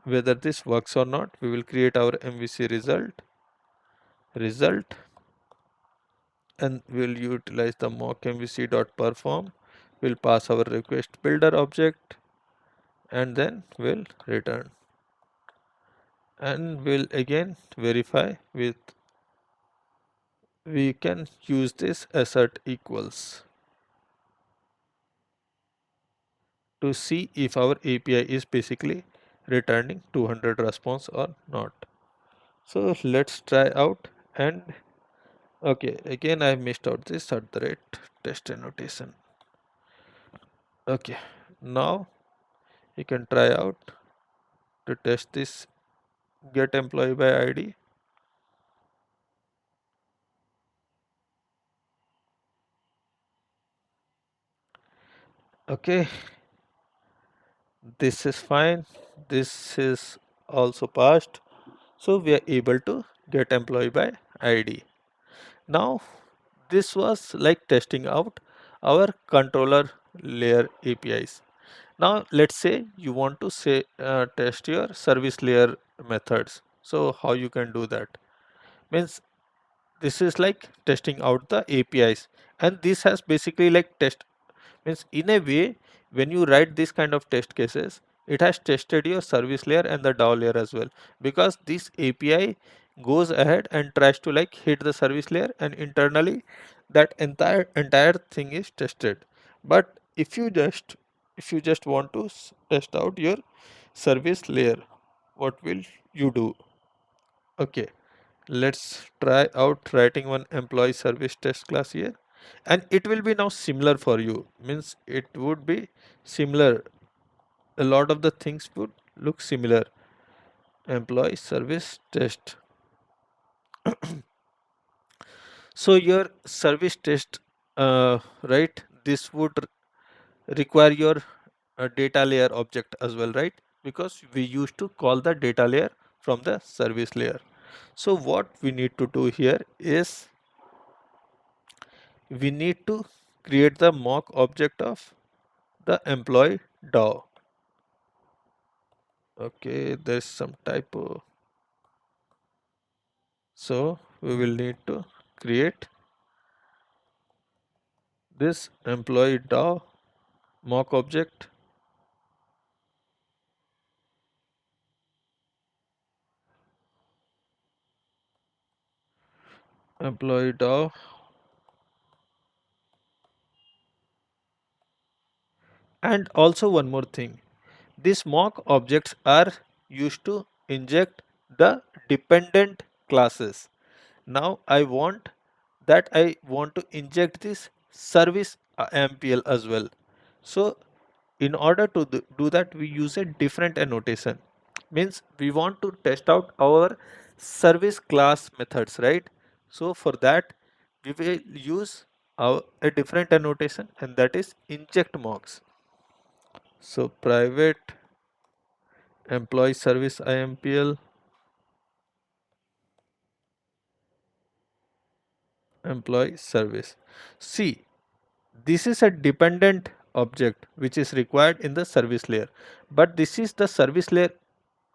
whether this works or not. We will create our MVC result, and we'll utilize the mock mvc.perform. We'll pass our request builder object, and then we'll return, and we'll again verify with, we can use this assert equals to see if our API is basically returning 200 response or not. So let's try out, and okay, again I missed out this at the rate test annotation. Okay, now you can try out to test this get employee by ID. Okay, this is fine, this is also passed, so we are able to get employee by ID. Now this was like testing out our controller layer APIs. Now let's say you want to say test your service layer methods. So how you can do that? Means this is like testing out the APIs, and this has basically like test, means in a way when you write this kind of test cases, it has tested your service layer and the DAO layer as well, because this API goes ahead and tries to like hit the service layer, and internally that entire thing is tested. But if you just want to test out your service layer, what will you do? Okay, let's try out writing one employee service test class here, and it will be now similar for you, means it would be similar, a lot of the things would look similar. Employee service test. So your service test, right, this would require your data layer object as well, right? Because we used to call the data layer from the service layer. So what we need to do here is we need to create the mock object of the employee DAO. Okay, there's some typo. So we will need to create this employee DAO mock object, employee DAO, and also one more thing. These mock objects are used to inject the dependent classes. Now I want to inject this service MPL as well. So in order to do that, we use a different annotation. Means we want to test out our service class methods, right? So for that we will use a different annotation, and that is inject mocks. So private employee service IMPL employee service. See, this is a dependent object which is required in the service layer, but this is the service layer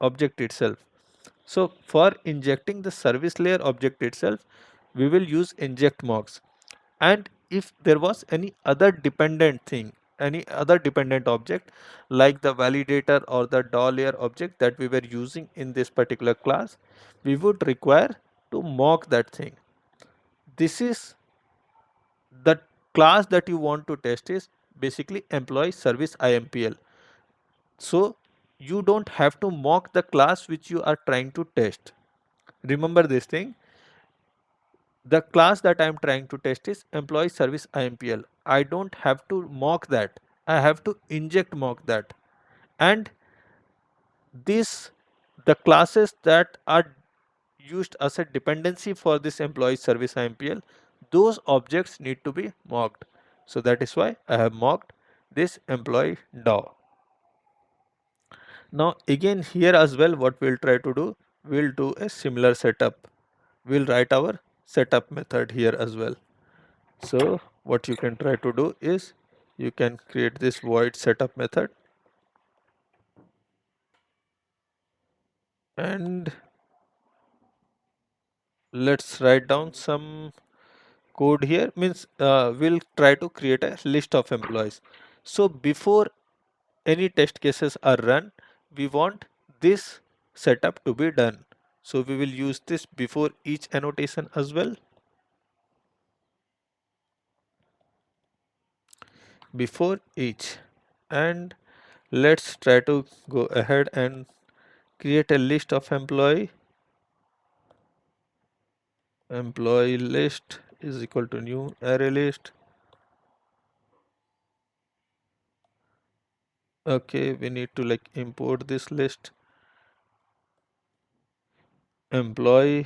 object itself. So for injecting the service layer object itself, we will use inject mocks. And if there was any other dependent thing, any other dependent object like the validator or the DAW layer object that we were using in this particular class, we would require to mock that thing. This is the class that you want to test is basically employee service IMPL. So you don't have to mock the class which you are trying to test. Remember this thing, the class that I am trying to test is employee service IMPL. I don't have to mock that. I have to inject mock that. And this, the classes that are used as a dependency for this employee service IMPL, those objects need to be mocked. So that is why I have mocked this employee DAO. Now again here as well, what we'll try to do, we'll do a similar setup. We'll write our setup method here as well. So what you can try to do is you can create this void setup method, and let's write down some code here. Means we'll try to create a list of employees. So before any test cases are run, we want this setup to be done. So we will use this before each annotation as well. Before each, and let's try to go ahead and create a list of employee list is equal to new array list. Okay, we need to like import this list. Employee,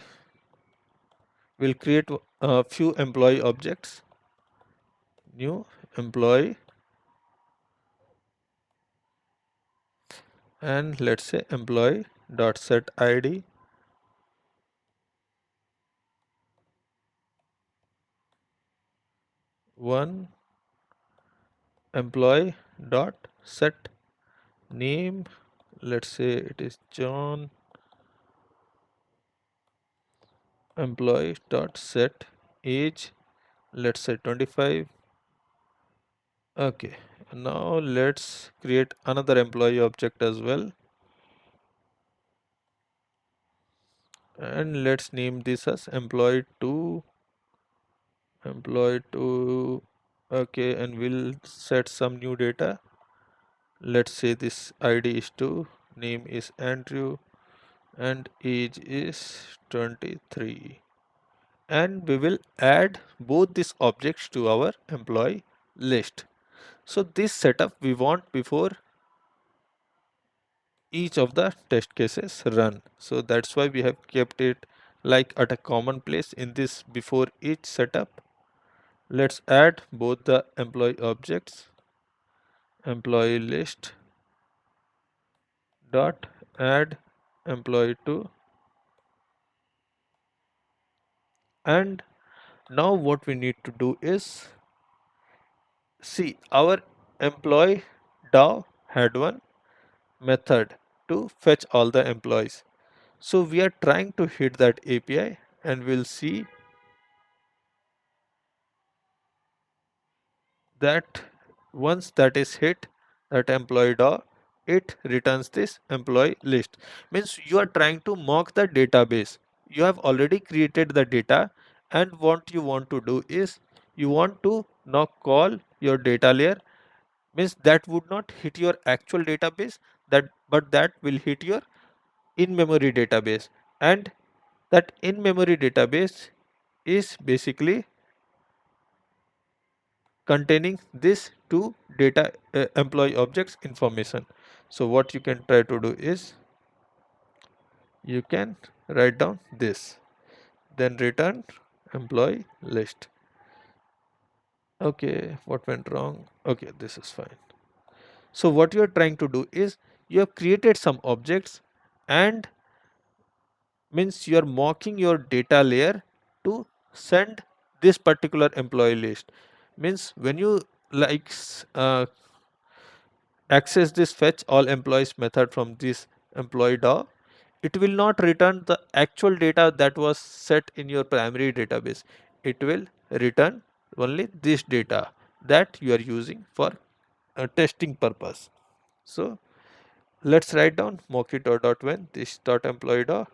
will create a few employee objects. New employee, and let's say employee dot set id, one employee dot set name, let's say it is John. Employee dot set age, let's say 25. Okay, now let's create another employee object as well, and let's name this as employee 2. Employee 2. Okay, and we'll set some new data. Let's say this ID is 2, name is Andrew, and age is 23. And we will add both these objects to our employee list. So this setup we want before each of the test cases run. So that's why we have kept it like at a common place in this before each setup. Let's add both the employee objects, employee list dot add employee 2, and now what we need to do is see our employee DAO had one method to fetch all the employees. So we are trying to hit that API, and we'll see that once that is hit, that employee DAO, it returns this employee list. Means you are trying to mock the database. You have already created the data, and what you want to do is you want to now call your data layer. Means that would not hit your actual database, that but that will hit your in-memory database, and that in-memory database is basically containing this two data employee objects information. So what you can try to do is you can write down this, then return employee list. Okay, what went wrong? Okay, this is fine. So what you are trying to do is you have created some objects, and means you are mocking your data layer to send this particular employee list. Means when you like access this fetch all employees method from this employee DAO, it will not return the actual data that was set in your primary database. It will return only this data that you are using for testing purpose. So let's write down mockito.when this dot employee dot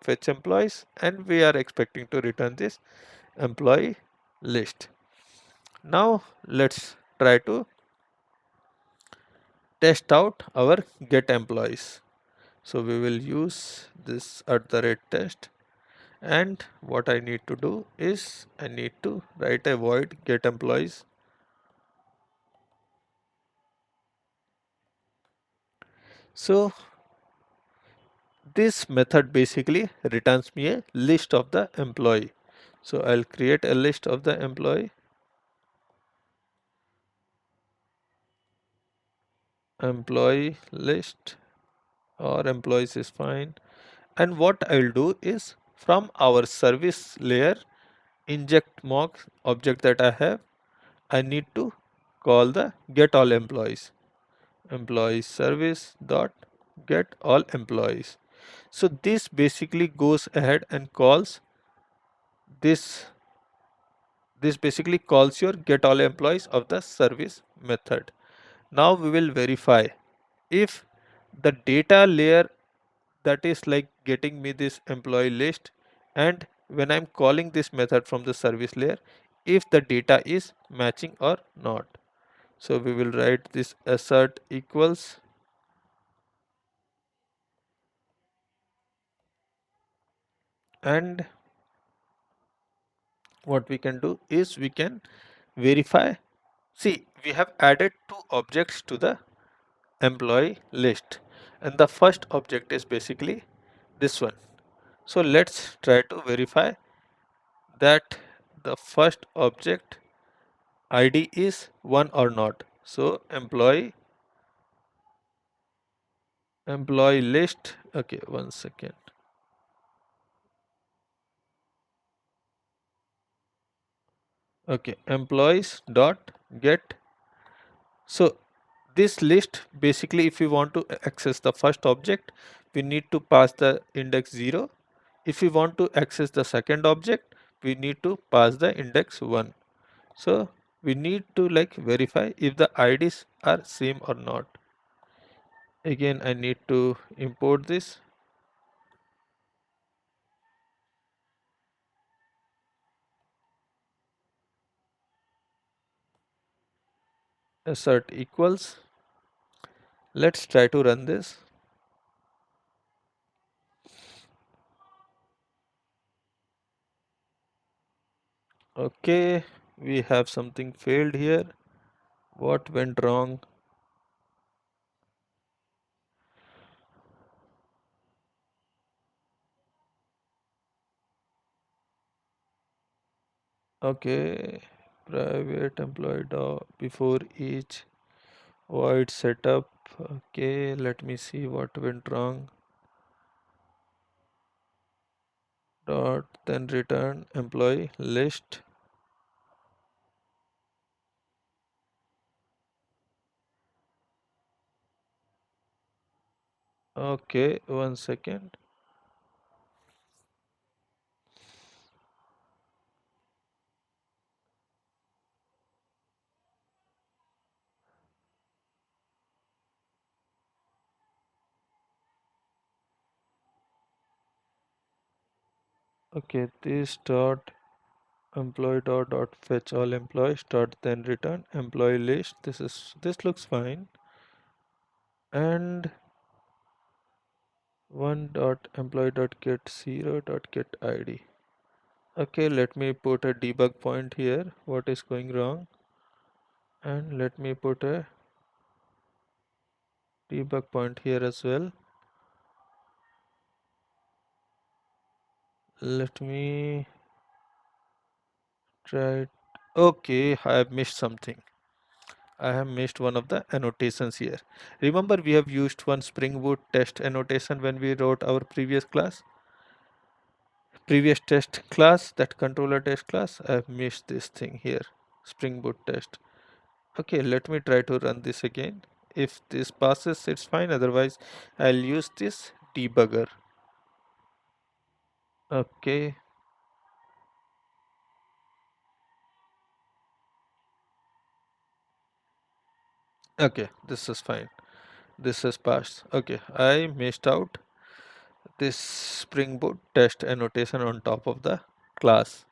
fetch employees, and we are expecting to return this employee list. Now let's try to test out our get employees. So we will use this at the rate test, and what I need to do is I need to write a void get employees. So this method basically returns me a list of the employee. So I'll create a list of the employee list, or employees is fine. And what I'll do is, from our service layer inject mock object that I have, I need to call the get all employees. Employee service dot get all employees. So this basically goes ahead and calls this basically calls your get all employees of the service method. Now we will verify if the data layer, that is like getting me this employee list, and when I'm calling this method from the service layer, if the data is matching or not. So we will write this assert equals, and what we can do is we can verify. See, we have added two objects to the employee list, and the first object is basically this one. So let's try to verify that the first object ID is 1 or not. So employee list, okay, one second. Okay, employees dot get. So this list basically, if we want to access the first object, we need to pass the index 0. If we want to access the second object, we need to pass the index 1. So we need to like verify if the IDs are same or not. Again, I need to import this assert equals. Let's try to run this. Okay, we have something failed here. What went wrong? Okay, private employee before each void setup. Okay, let me see what went wrong. Dot then return employee list. Okay, one second. Okay, this dot employee dot fetch all employees dot then return employee list. This looks fine. And one dot employee dot get 0 dot get ID. Okay, let me put a debug point here. What is going wrong? And let me put a debug point here as well. Let me try it. Okay, I have missed something. I have missed one of the annotations here. Remember, we have used one Spring Boot test annotation when we wrote our previous test class, that controller test class. I have missed this thing here, Spring Boot test. Okay, let me try to run this again. If this passes, it's fine. Otherwise, I'll use this debugger. Okay, okay, this is fine. This is passed. Okay, I missed out this Spring Boot test annotation on top of the class.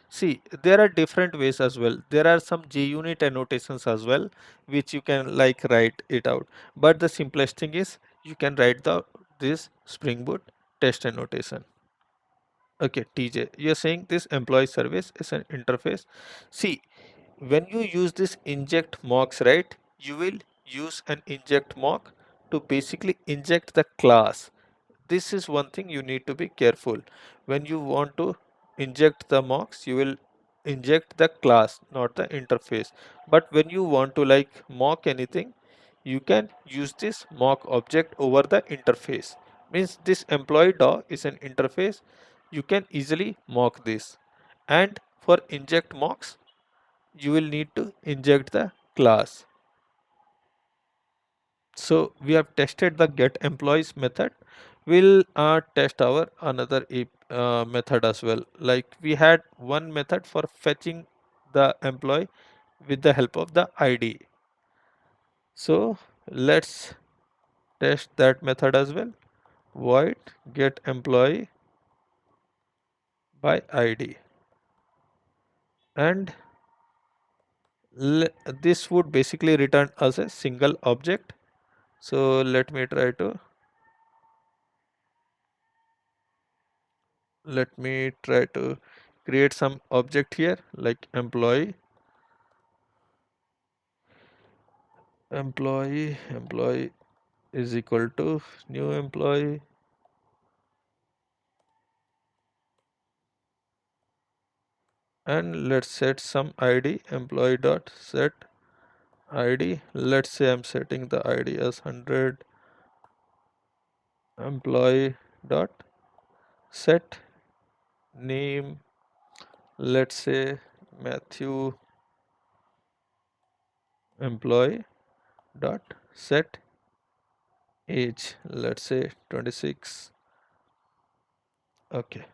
See, there are different ways as well. There are some JUnit annotations as well, which you can like write it out. But the simplest thing is you can write this Spring Boot test annotation. Okay, TJ, you're saying this employee service is an interface. See, when you use this inject mocks, right, you will use an inject mock to basically inject the class. this is one thing you need to be careful. When you want to inject the mocks, you will inject the class, not the interface. But when you want to like mock anything, you can use this mock object over the interface. Means this employee DAO is an interface. You can easily mock this. And for inject mocks, you will need to inject the class. So we have tested the get employees method. We'll test our another method as well. Like we had one method for fetching the employee with the help of the ID. So let's test that method as well. Void get employee by ID, and this would basically return as a single object. So let me try to create some object here like employee is equal to new employee, and let's set some id employee dot set id. Let's say I'm setting the id as 100. Employee dot set name, let's say Matthew. Employee dot set age, let's say 26. Okay,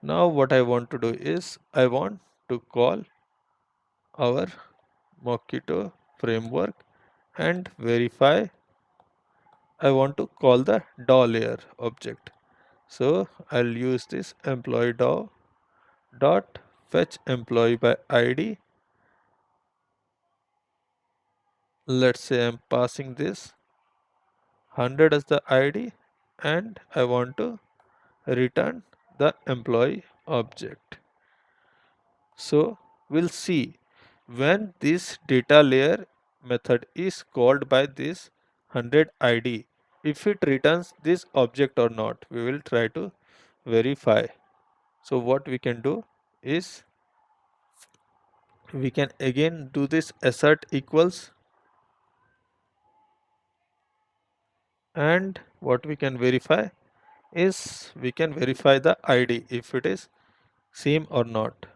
now what I want to do is I want to call our Mockito framework and verify. I want to call the DAO layer object. So I'll use this employee DAO dot fetch employee by ID. Let's say I'm passing this 100 as the ID, and I want to return the employee object. So we'll see when this data layer method is called by this 100 ID, if it returns this object or not. We will try to verify. So what we can do is we can again do this assert equals, and what we can verify is we can verify the ID if it is same or not.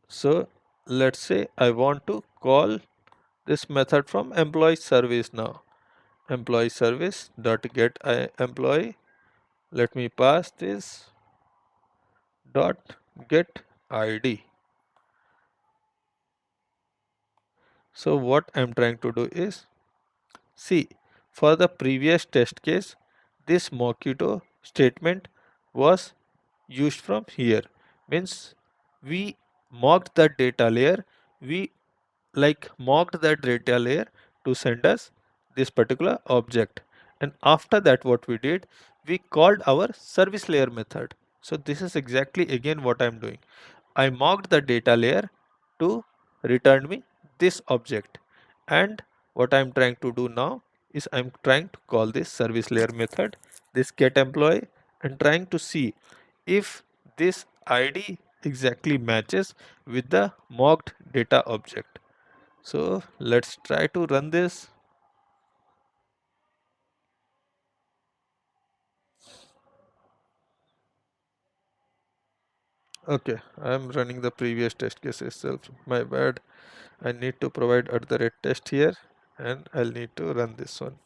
So let's say I want to call this method from employee service now. Employee service dot get employee. Let me pass this dot get ID. So what I'm trying to do is, see, for the previous test case, this Mockito statement was used from here. Means we mocked the data layer, we like mocked that data layer to send us this particular object, and after that what we did, we called our service layer method. So this is exactly again what I'm doing. I mocked the data layer to return me this object, and what I'm trying to do now is I'm trying to call this service layer method, this get employee, and trying to see if this id exactly matches with the mocked data object. So let's try to run this. Okay, I'm running the previous test case itself. My bad. I need to provide at the rate test here, and I'll need to run this one.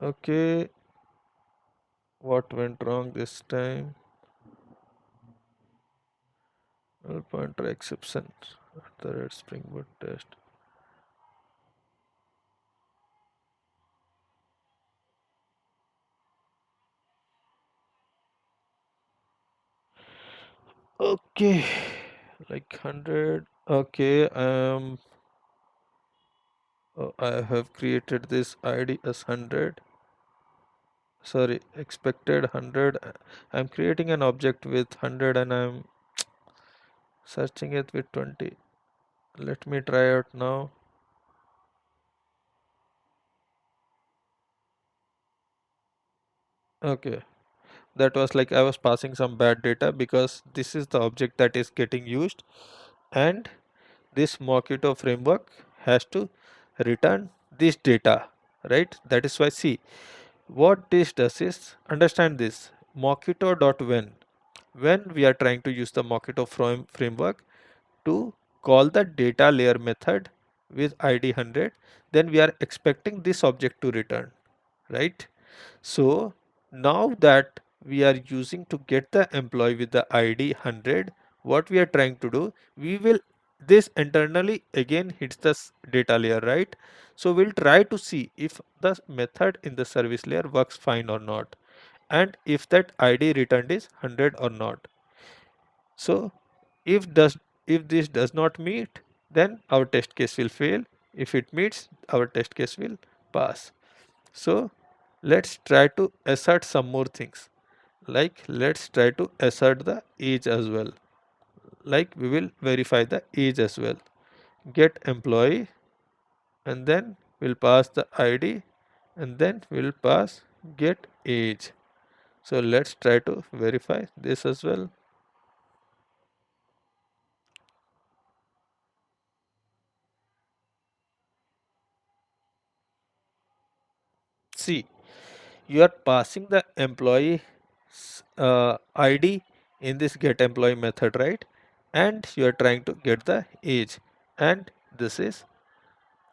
Okay, what went wrong this time? Null pointer exception at the rate spring boot test. Okay, like 100. Okay, I have created this ID as 100. Sorry, expected 100. I'm creating an object with 100 and I'm searching it with 20. Let me try out now. Okay, that was like I was passing some bad data because this is the object that is getting used, and this Mockito framework has to return this data, right? That is why, see, what this does is, understand this, when we are trying to use the Mockito framework to call the data layer method with id 100, then we are expecting this object to return, right? So now that we are using to get the employee with the ID 100, what we are trying to do, we will, this internally again hits the data layer, right? So we'll try to see if the method in the service layer works fine or not, and if that ID returned is 100 or not. So if this does not meet, then our test case will fail. If it meets, our test case will pass. So let's try to assert some more things. Like let's try to assert the age as well. Like we will verify the age as well. Get employee, and then we'll pass the ID, and then we'll pass get age. So let's try to verify this as well. See, you are passing the employee ID in this get employee method, right? And you are trying to get the age, and this is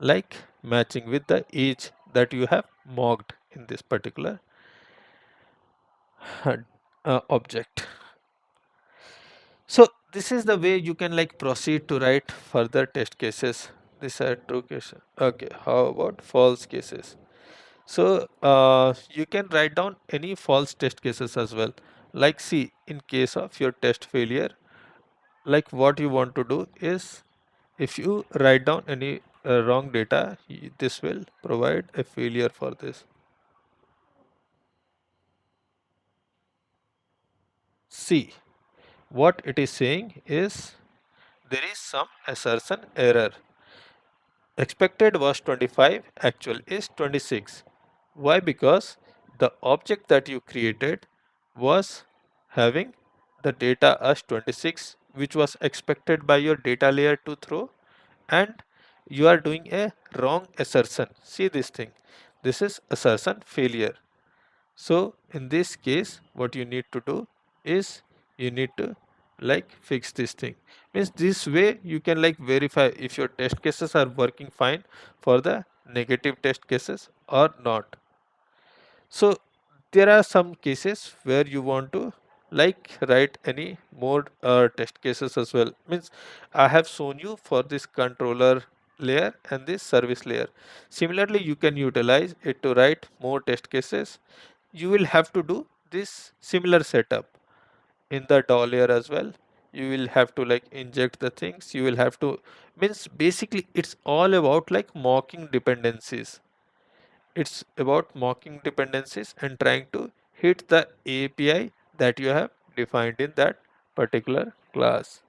like matching with the age that you have mocked in this particular object. So this is the way you can like proceed to write further test cases. These are true cases. Okay, how about false cases? So you can write down any false test cases as well. Like see, in case of your test failure, like what you want to do is, if you write down any wrong data, this will provide a failure for this. See, what it is saying is there is some assertion error. Expected was 25, actual is 26. Why? Because the object that you created was having the data as 26, which was expected by your data layer to throw, and you are doing a wrong assertion. See this thing. This is assertion failure. So in this case, what you need to do is you need to like fix this thing. Means this way you can like verify if your test cases are working fine for the negative test cases or not. So there are some cases where you want to like write any more test cases as well. Means I have shown you for this controller layer and this service layer. Similarly, you can utilize it to write more test cases. You will have to do this similar setup in the DAW layer as well. You will have to like inject the things. You will have to, means basically it's all about like mocking dependencies. It's about mocking dependencies and trying to hit the API that you have defined in that particular class.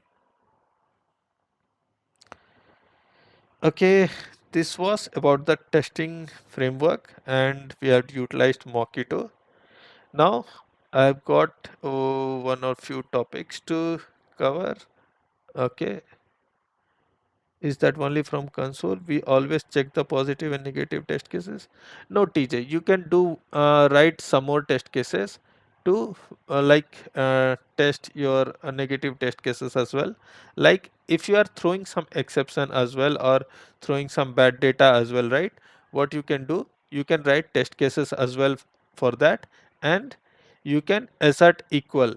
Okay, this was about the testing framework, and we have utilized Mockito. Now I've got one or few topics to cover. Okay, is that only from console? We always check the positive and negative test cases. No, TJ, you can do write some more test cases to test your negative test cases as well. Like if you are throwing some exception as well or throwing some bad data as well, right? What you can do, you can write test cases as well for that, and you can assert equal,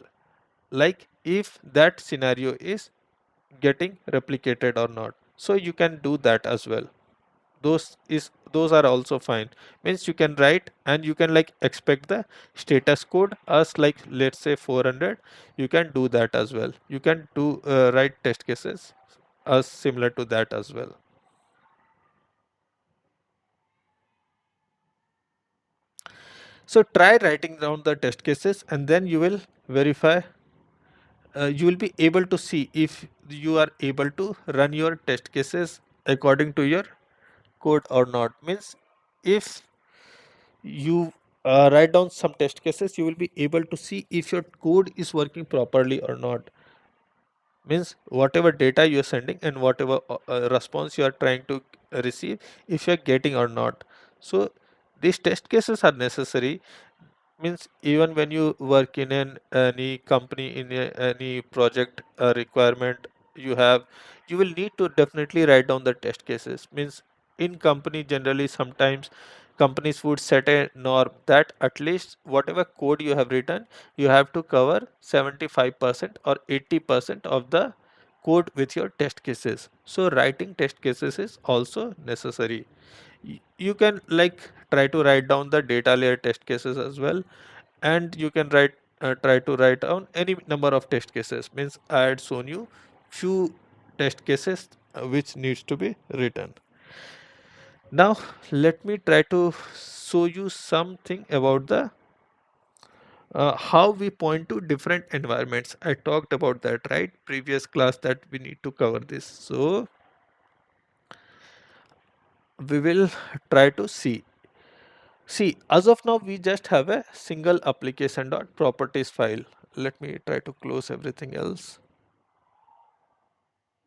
like if that scenario is getting replicated or not, so you can do that as well. Those are also fine. Means you can write and you can like expect the status code as like let's say 400. You can do that as well. You can do write test cases as similar to that as well. So try writing down the test cases and then you will verify you will be able to see if you are able to run your test cases according to your code or not. Means if you write down some test cases, you will be able to see if your code is working properly or not. Means whatever data you are sending and whatever response you are trying to receive, if you are getting or not. So these test cases are necessary. Means even when you work in any company, in any project requirement you have, you will need to definitely write down the test cases. Means in company, generally sometimes companies would set a norm that at least whatever code you have written, you have to cover 75% or 80% of the code with your test cases. So writing test cases is also necessary. You can like try to write down the data layer test cases as well, and you can try to write down any number of test cases. Means I had shown you few test cases which needs to be written. Now let me try to show you something about the how we point to different environments. I talked about that, right, previous class, that we need to cover this. So we will try to see, as of now, we just have a single application.properties file. Let me try to close everything else.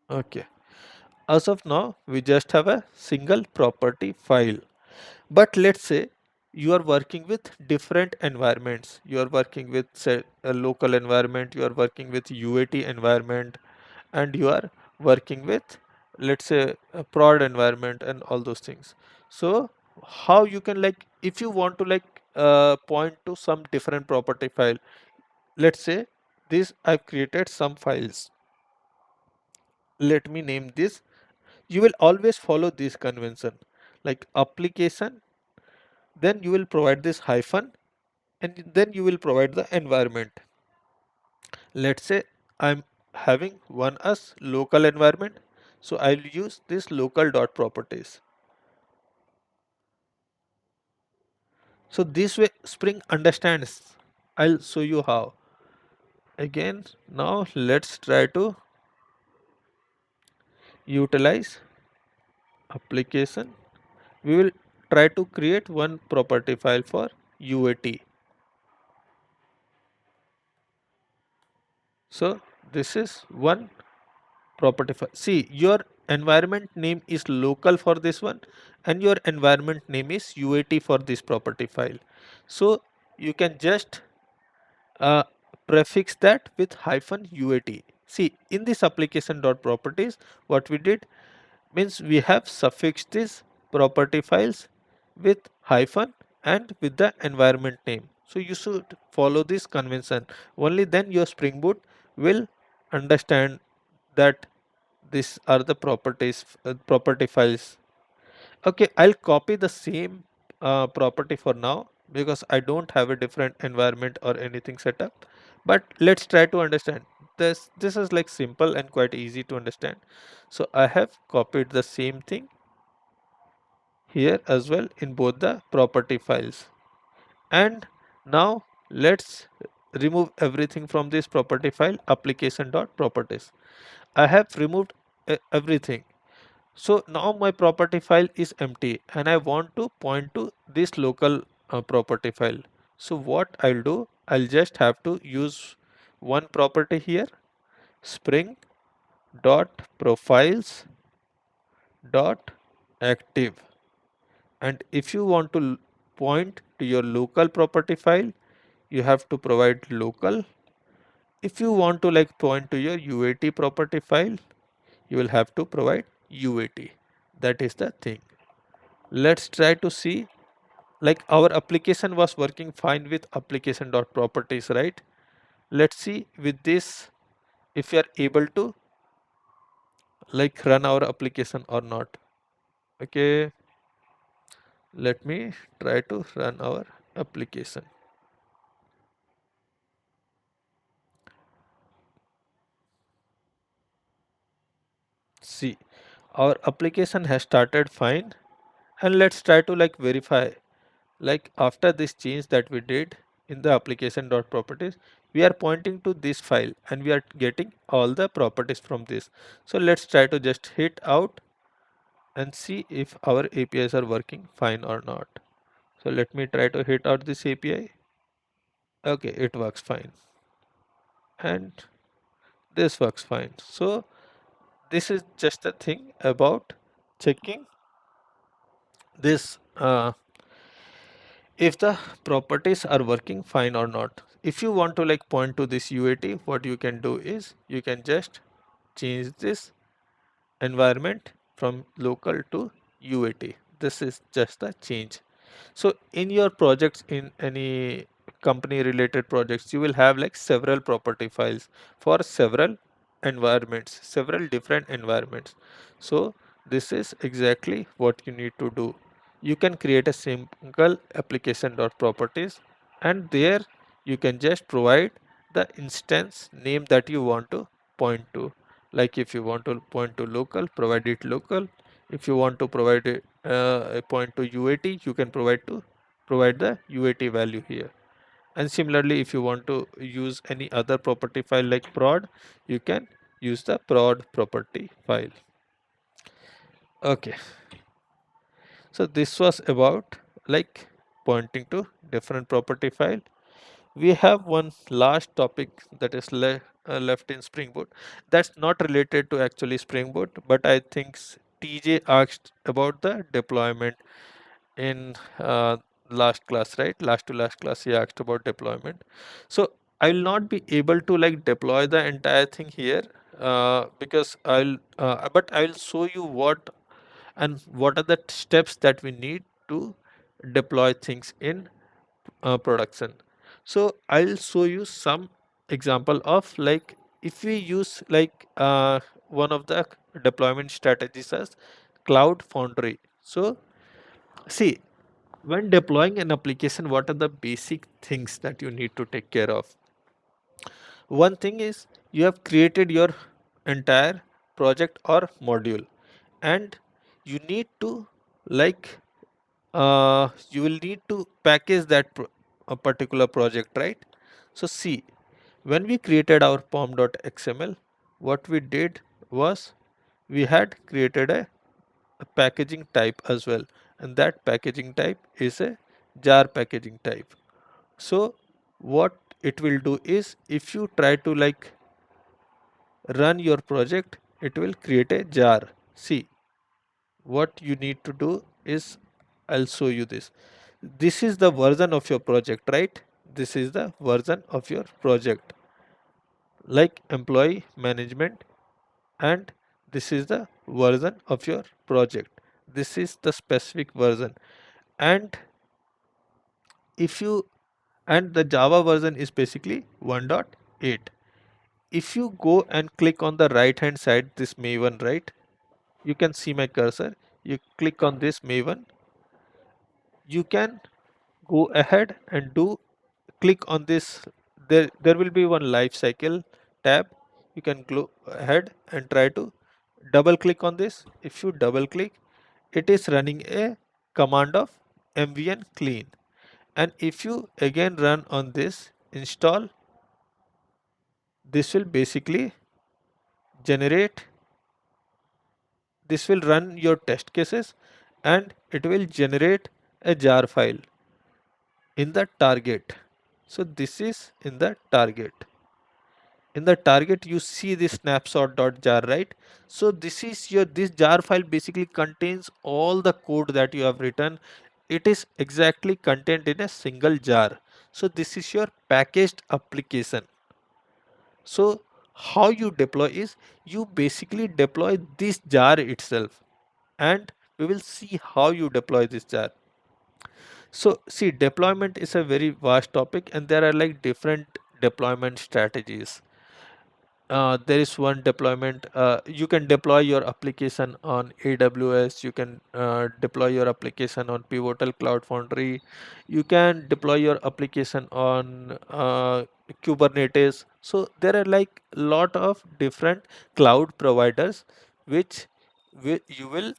Okay. As of now, we just have a single property file. But let's say you are working with different environments. You are working with, say, a local environment, you are working with UAT environment, and you are working with, let's say, a prod environment and all those things. So how you can, like, if you want to like point to some different property file, let's say this, I've created some files. Let me name this. You will always follow this convention, like application, then you will provide this hyphen, and then you will provide the environment. Let's say I'm having one as local environment, so I'll use this local dot properties. So this way Spring understands. I'll show you how. Again, now let's try to utilize application. We will try to create one property file for UAT. So this is one property file. See, your environment name is local for this one, and your environment name is UAT for this property file. So you can just uh, prefix that with hyphen UAT. See, in this application dot properties, what we did means we have suffixed these property files with hyphen and with the environment name. So you should follow this convention. Only then your Spring Boot will understand that these are the property files. Okay, I'll copy the same property for now because I don't have a different environment or anything set up. But let's try to understand this. This is like simple and quite easy to understand. So I have copied the same thing here as well in both the property files. And now let's remove everything from this property file application.properties. I have removed everything. So now my property file is empty and I want to point to this local property file. So what I'll do, I'll just have to use one property here, spring dot profiles dot active. And if you want to point to your local property file, you have to provide local. If you want to like point to your UAT property file, you will have to provide UAT. That is the thing. Let's try to see, like our application was working fine with application.properties, right? Let's see with this if we are able to like run our application or not. Okay, let me try to run our application. See, our application has started fine, and let's try to like verify, like after this change that we did in the application.properties, we are pointing to this file and we are getting all the properties from this. So let's try to just hit out and see if our APIs are working fine or not. So let me try to hit out this API. Okay, it works fine. And this works fine. So this is just a thing about checking this if the properties are working fine or not. If you want to like point to this UAT, what you can do is you can just change this environment from local to UAT. This is just a change. So in your projects, in any company related projects, you will have like several property files for several environments, several different environments. So this is exactly what you need to do. You can create a single application.properties, and there you can just provide the instance name that you want to point to. Like if you want to point to local, provide it local. If you want to provide a point to UAT, you can provide the UAT value here. And similarly, if you want to use any other property file like prod, you can use the prod property file. Okay, so this was about like pointing to different property file. We have one last topic that is left in Spring Boot that's not related to actually Spring Boot, but I think TJ asked about the deployment in last class, right? Last to last class, he asked about deployment. So I will not be able to like deploy the entire thing here because but I will show you what are the steps that we need to deploy things in production. So I'll show you some example of like if we use like one of the deployment strategies as Cloud Foundry. So see, when deploying an application, what are the basic things that you need to take care of? One thing is you have created your entire project or module, and you need to like you will need to package that a particular project, right? So see, when we created our pom.xml, what we did was we had created a packaging type as well, and that packaging type is a jar packaging type. So what it will do is if you try to like run your project, it will create a jar. See, what you need to do is I'll show you this. This is the version of your project, right? This is the version of your project, like employee management, and this is the version of your project. This is the specific version. And if you and the Java version is basically 1.8. If you go and click on the right hand side, this Maven, right? You can see my cursor. You click on this Maven, you can go ahead and do click on this. There will be one life cycle tab. You can go ahead and try to double click on this. If you double click, it is running a command of mvn clean, and if you again run on this install, this will basically generate, this will run your test cases, and it will generate a jar file in the target. So this is in the target. In the target you see this snapshot.jar, right? So this is your, this jar file basically contains all the code that you have written. It is exactly contained in a single jar. So this is your packaged application. So how you deploy is you basically deploy this jar itself, and we will see how you deploy this jar. So see, deployment is a very vast topic, and there are like different deployment strategies. There is one deployment. You can deploy your application on AWS. You can deploy your application on Pivotal Cloud Foundry. You can deploy your application on Kubernetes. So there are like lot of different cloud providers which you will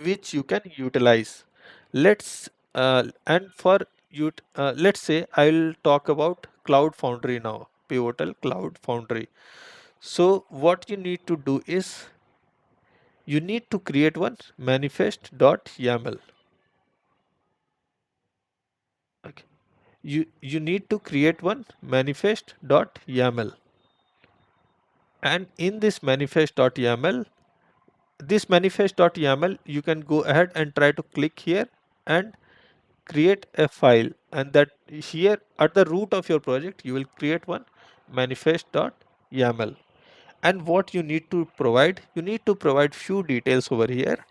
which you can utilize. Let's and for you let's say I'll talk about Cloud Foundry now, Pivotal Cloud Foundry. So what you need to do is you need to create one manifest.yaml. Okay. You need to create one manifest.yaml, and in this manifest.yaml you can go ahead and try to click here and create a file, and that here at the root of your project you will create one manifest.yaml. And what you need to provide, you need to provide few details over here,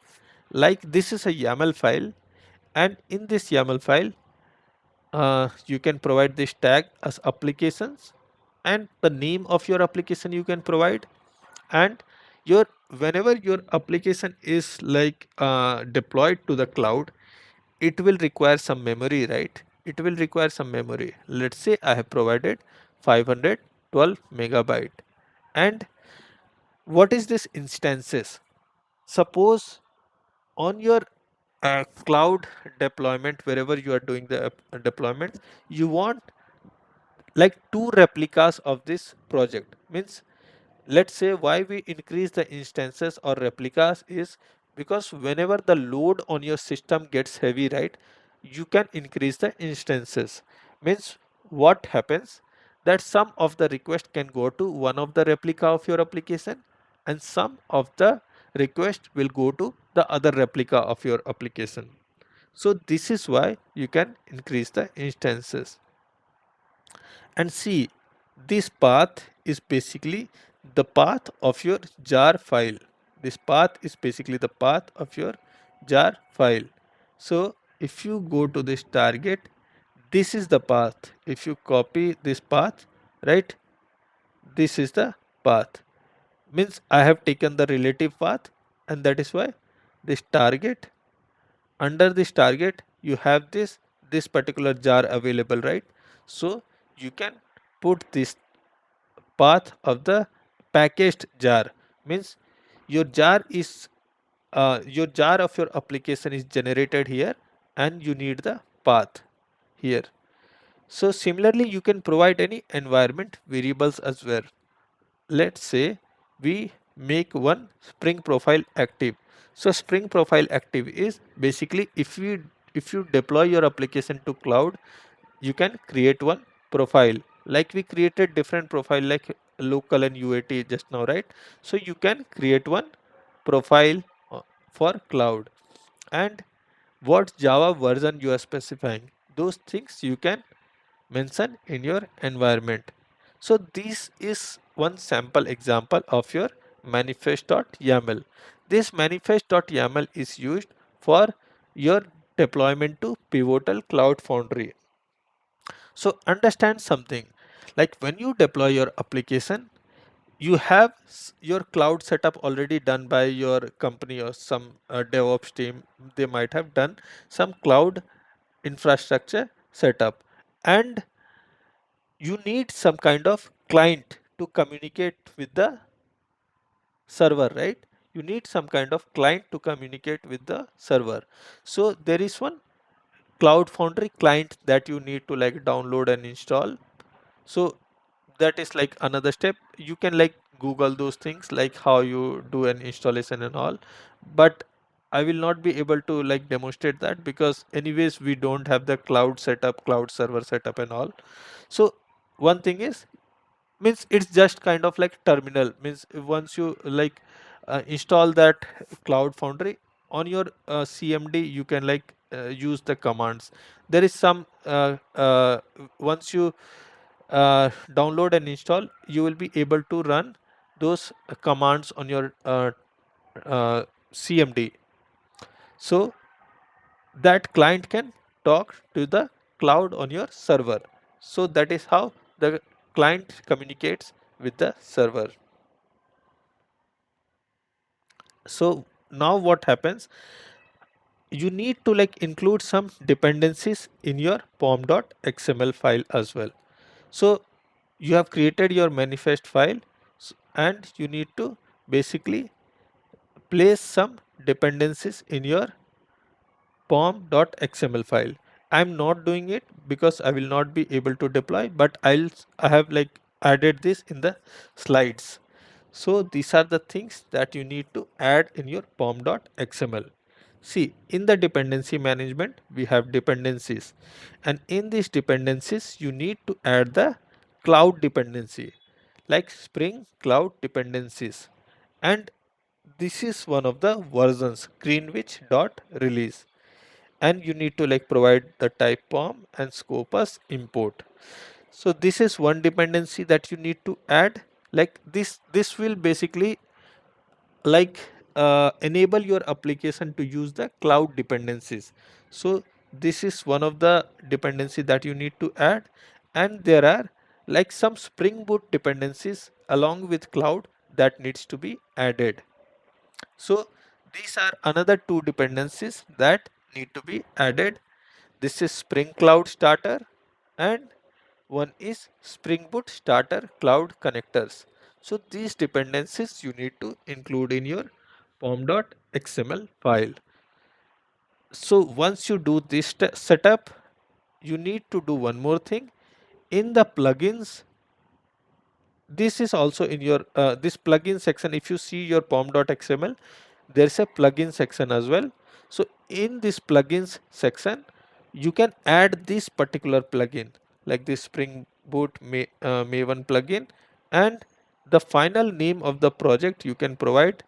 like this is a YAML file, and in this YAML file you can provide this tag as applications, and the name of your application you can provide. And your whenever your application is like deployed to the cloud, it will require some memory, right? It will require some memory. Let's say I have provided 512 megabyte. And what is this instances? Suppose on your cloud deployment, wherever you are doing the deployment, you want like two replicas of this project. Means, let's say why we increase the instances or replicas is because whenever the load on your system gets heavy, right, you can increase the instances. Means what happens, that some of the request can go to one of the replica of your application, and some of the request will go to the other replica of your application. So this is why you can increase the instances. And see, this path is basically the path of your jar file. This path is basically the path of your jar file. So if you go to this target, this is the path. If you copy this path, right, this is the path. Means I have taken the relative path, and that is why this target, under this target you have this particular jar available, right? So you can put this path of the packaged jar. Means your jar is your jar of your application is generated here, and you need the path here. So similarly you can provide any environment variables as well. Let's say we make one spring profile active. So spring profile active is basically, if you deploy your application to cloud, you can create one profile, like we created different profile like local and UAT just now, right? So you can create one profile for cloud, and what Java version you are specifying, those things you can mention in your environment. So this is one sample example of your manifest.yaml. This manifest.yaml is used for your deployment to Pivotal Cloud Foundry. So understand something, like when you deploy your application, you have your cloud setup already done by your company or some DevOps team. They might have done some cloud infrastructure setup, and you need some kind of client to communicate with the server, right? You need some kind of client to communicate with the server. So there is one Cloud Foundry client that you need to like download and install. So that is like another step. You can like Google those things, like how you do an installation and all, but I will not be able to like demonstrate that, because anyways we don't have the cloud setup, cloud server setup and all. So one thing is, means it's just kind of like terminal. Means once you like install that Cloud Foundry on your CMD, you can like use the commands. There is some once you download and install, you will be able to run those commands on your CMD. So that client can talk to the cloud on your server. So that is how the client communicates with the server. So now what happens, you need to like include some dependencies in your pom.xml file as well. So you have created your manifest file, and you need to basically place some dependencies in your pom.xml file. I'm not doing it because I will not be able to deploy, but I have like added this in the slides. So these are the things that you need to add in your pom.xml. See, in the dependency management, we have dependencies, and in these dependencies, you need to add the cloud dependency, like Spring Cloud dependencies. And this is one of the versions, greenwich.release. And you need to like provide the type pom and scope as import. So this is one dependency that you need to add. Like this will basically like enable your application to use the cloud dependencies. So this is one of the dependency that you need to add, and there are like some Spring Boot dependencies along with cloud that needs to be added. So these are another two dependencies that need to be added. This is Spring Cloud Starter, and one is Spring Boot Starter Cloud Connectors. So these dependencies you need to include in your pom.xml file. So once you do this setup, you need to do one more thing. In the plugins, this is also in your this plugin section. If you see your pom.xml, there's a plugin section as well. So in this plugins section, you can add this particular plugin like this Spring Boot Maven plugin, and the final name of the project you can provide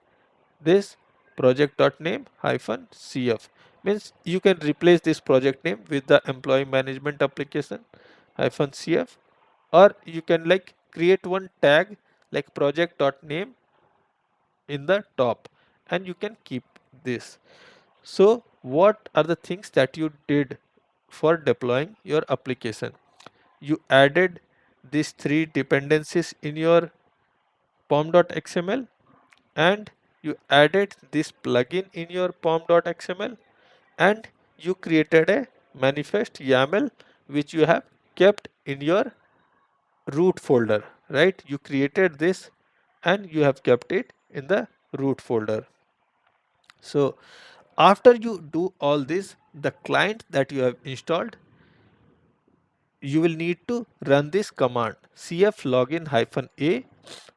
this project.name hyphen cf. Means you can replace this project name with the employee management application hyphen cf, or you can like create one tag like project.name in the top, and you can keep this. So what are the things that you did for deploying your application? You added these three dependencies in your pom.xml, and you added this plugin in your pom.xml, and you created a manifest YAML which you have kept in your root folder, right? You created this and you have kept it in the root folder. So after you do all this, the client that you have installed, you will need to run this command cf login -a,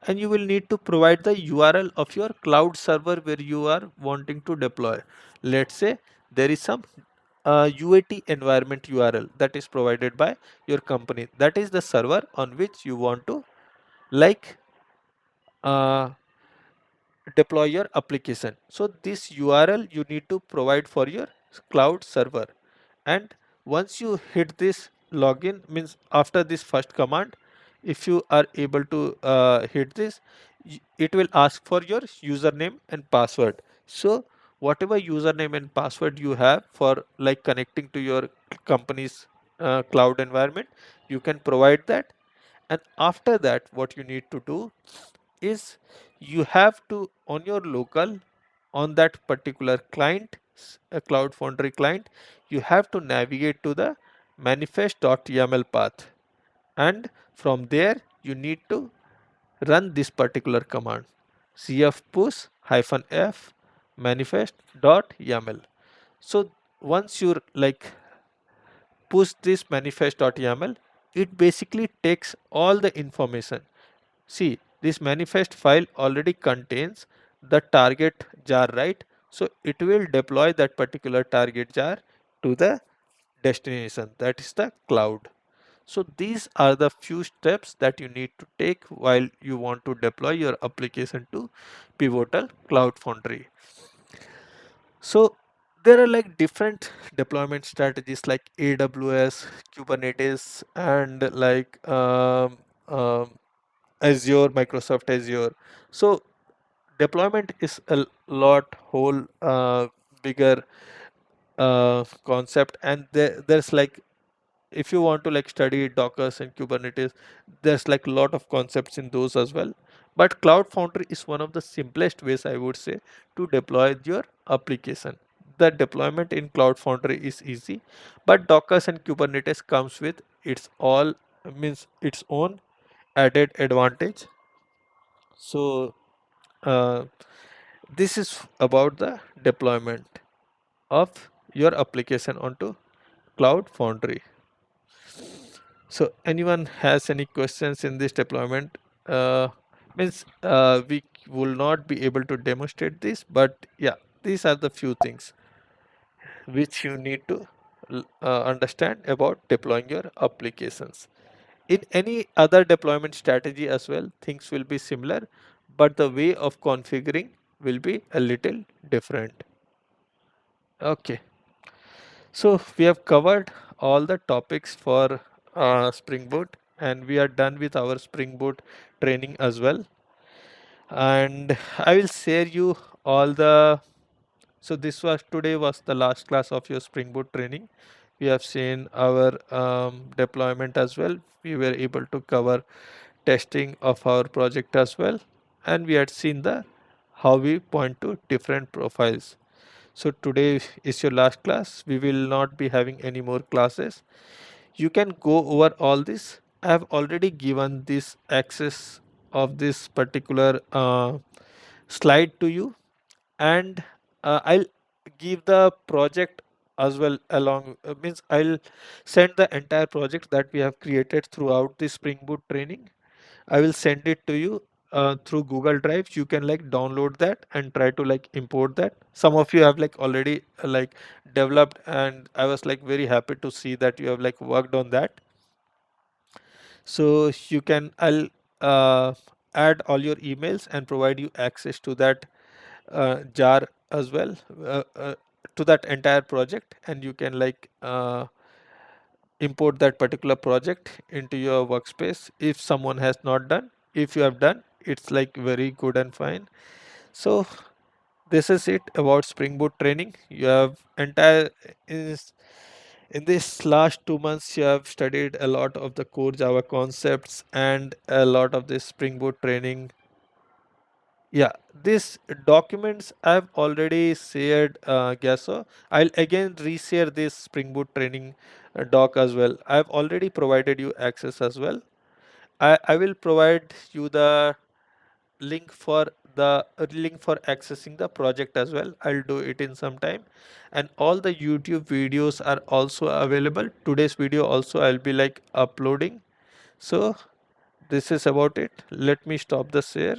and you will need to provide the URL of your cloud server where you are wanting to deploy. Let's say there is some UAT environment URL that is provided by your company. That is the server on which you want to like uh, deploy your application. So this URL you need to provide for your cloud server. And once you hit this login, means after this first command, if you are able to hit this, it will ask for your username and password. So whatever username and password you have for like connecting to your company's cloud environment, you can provide that. And after that, what you need to do is you have to on your local, on that particular client, a cloud foundry client, you have to navigate to the manifest.yaml path, and from there you need to run this particular command cf push -f manifest.yaml. So once you like push this manifest.yaml, it basically takes all the information. See, this manifest file already contains the target jar, right? So it will deploy that particular target jar to the destination, that is the cloud. So these are the few steps that you need to take while you want to deploy your application to Pivotal Cloud Foundry. So there are like different deployment strategies like AWS, Kubernetes, and like Azure, Microsoft Azure. So deployment is a lot whole bigger concept, and there's like if you want to like study Dockers and Kubernetes, there's like a lot of concepts in those as well. But Cloud Foundry is one of the simplest ways I would say to deploy your application. The deployment in Cloud Foundry is easy, but Dockers and Kubernetes comes with its all means its own added advantage. So uh, this is about the deployment of your application onto Cloud Foundry. So anyone has any questions in this deployment? Means we will not be able to demonstrate this, but yeah, these are the few things which you need to understand about deploying your applications. In any other deployment strategy as well, things will be similar, but the way of configuring will be a little different. Okay, so we have covered all the topics for Spring Boot, and we are done with our Spring Boot training as well. And I will share you all the. So this was today was the last class of your Spring Boot training. We have seen our deployment as well. We were able to cover testing of our project as well, and we had seen the how we point to different profiles. So today is your last class. We will not be having any more classes. You can go over all this. I have already given this access of this particular slide to you, and I'll give the project as well along means I'll send the entire project that we have created throughout the Spring Boot training. I will send it to you through Google Drive. You can like download that and try to like import that. Some of you have like already like developed, and I was like very happy to see that you have like worked on that. So you can I'll uh, add all your emails and provide you access to that jar as well, to that entire project, and you can like import that particular project into your workspace if someone has not done. If you have done, it's like very good and fine. So this is it about Spring Boot training. You have entire is in this last 2 months you have studied a lot of the core Java concepts and a lot of this Spring Boot training. Yeah, these documents I've already shared, Gaso. I'll again reshare this Spring Boot training doc as well. I've already provided you access as well. I will provide you the link for the link for accessing the project as well. I'll do it in some time. And all the YouTube videos are also available. Today's video also I'll be like uploading. So this is about it. Let me stop the share.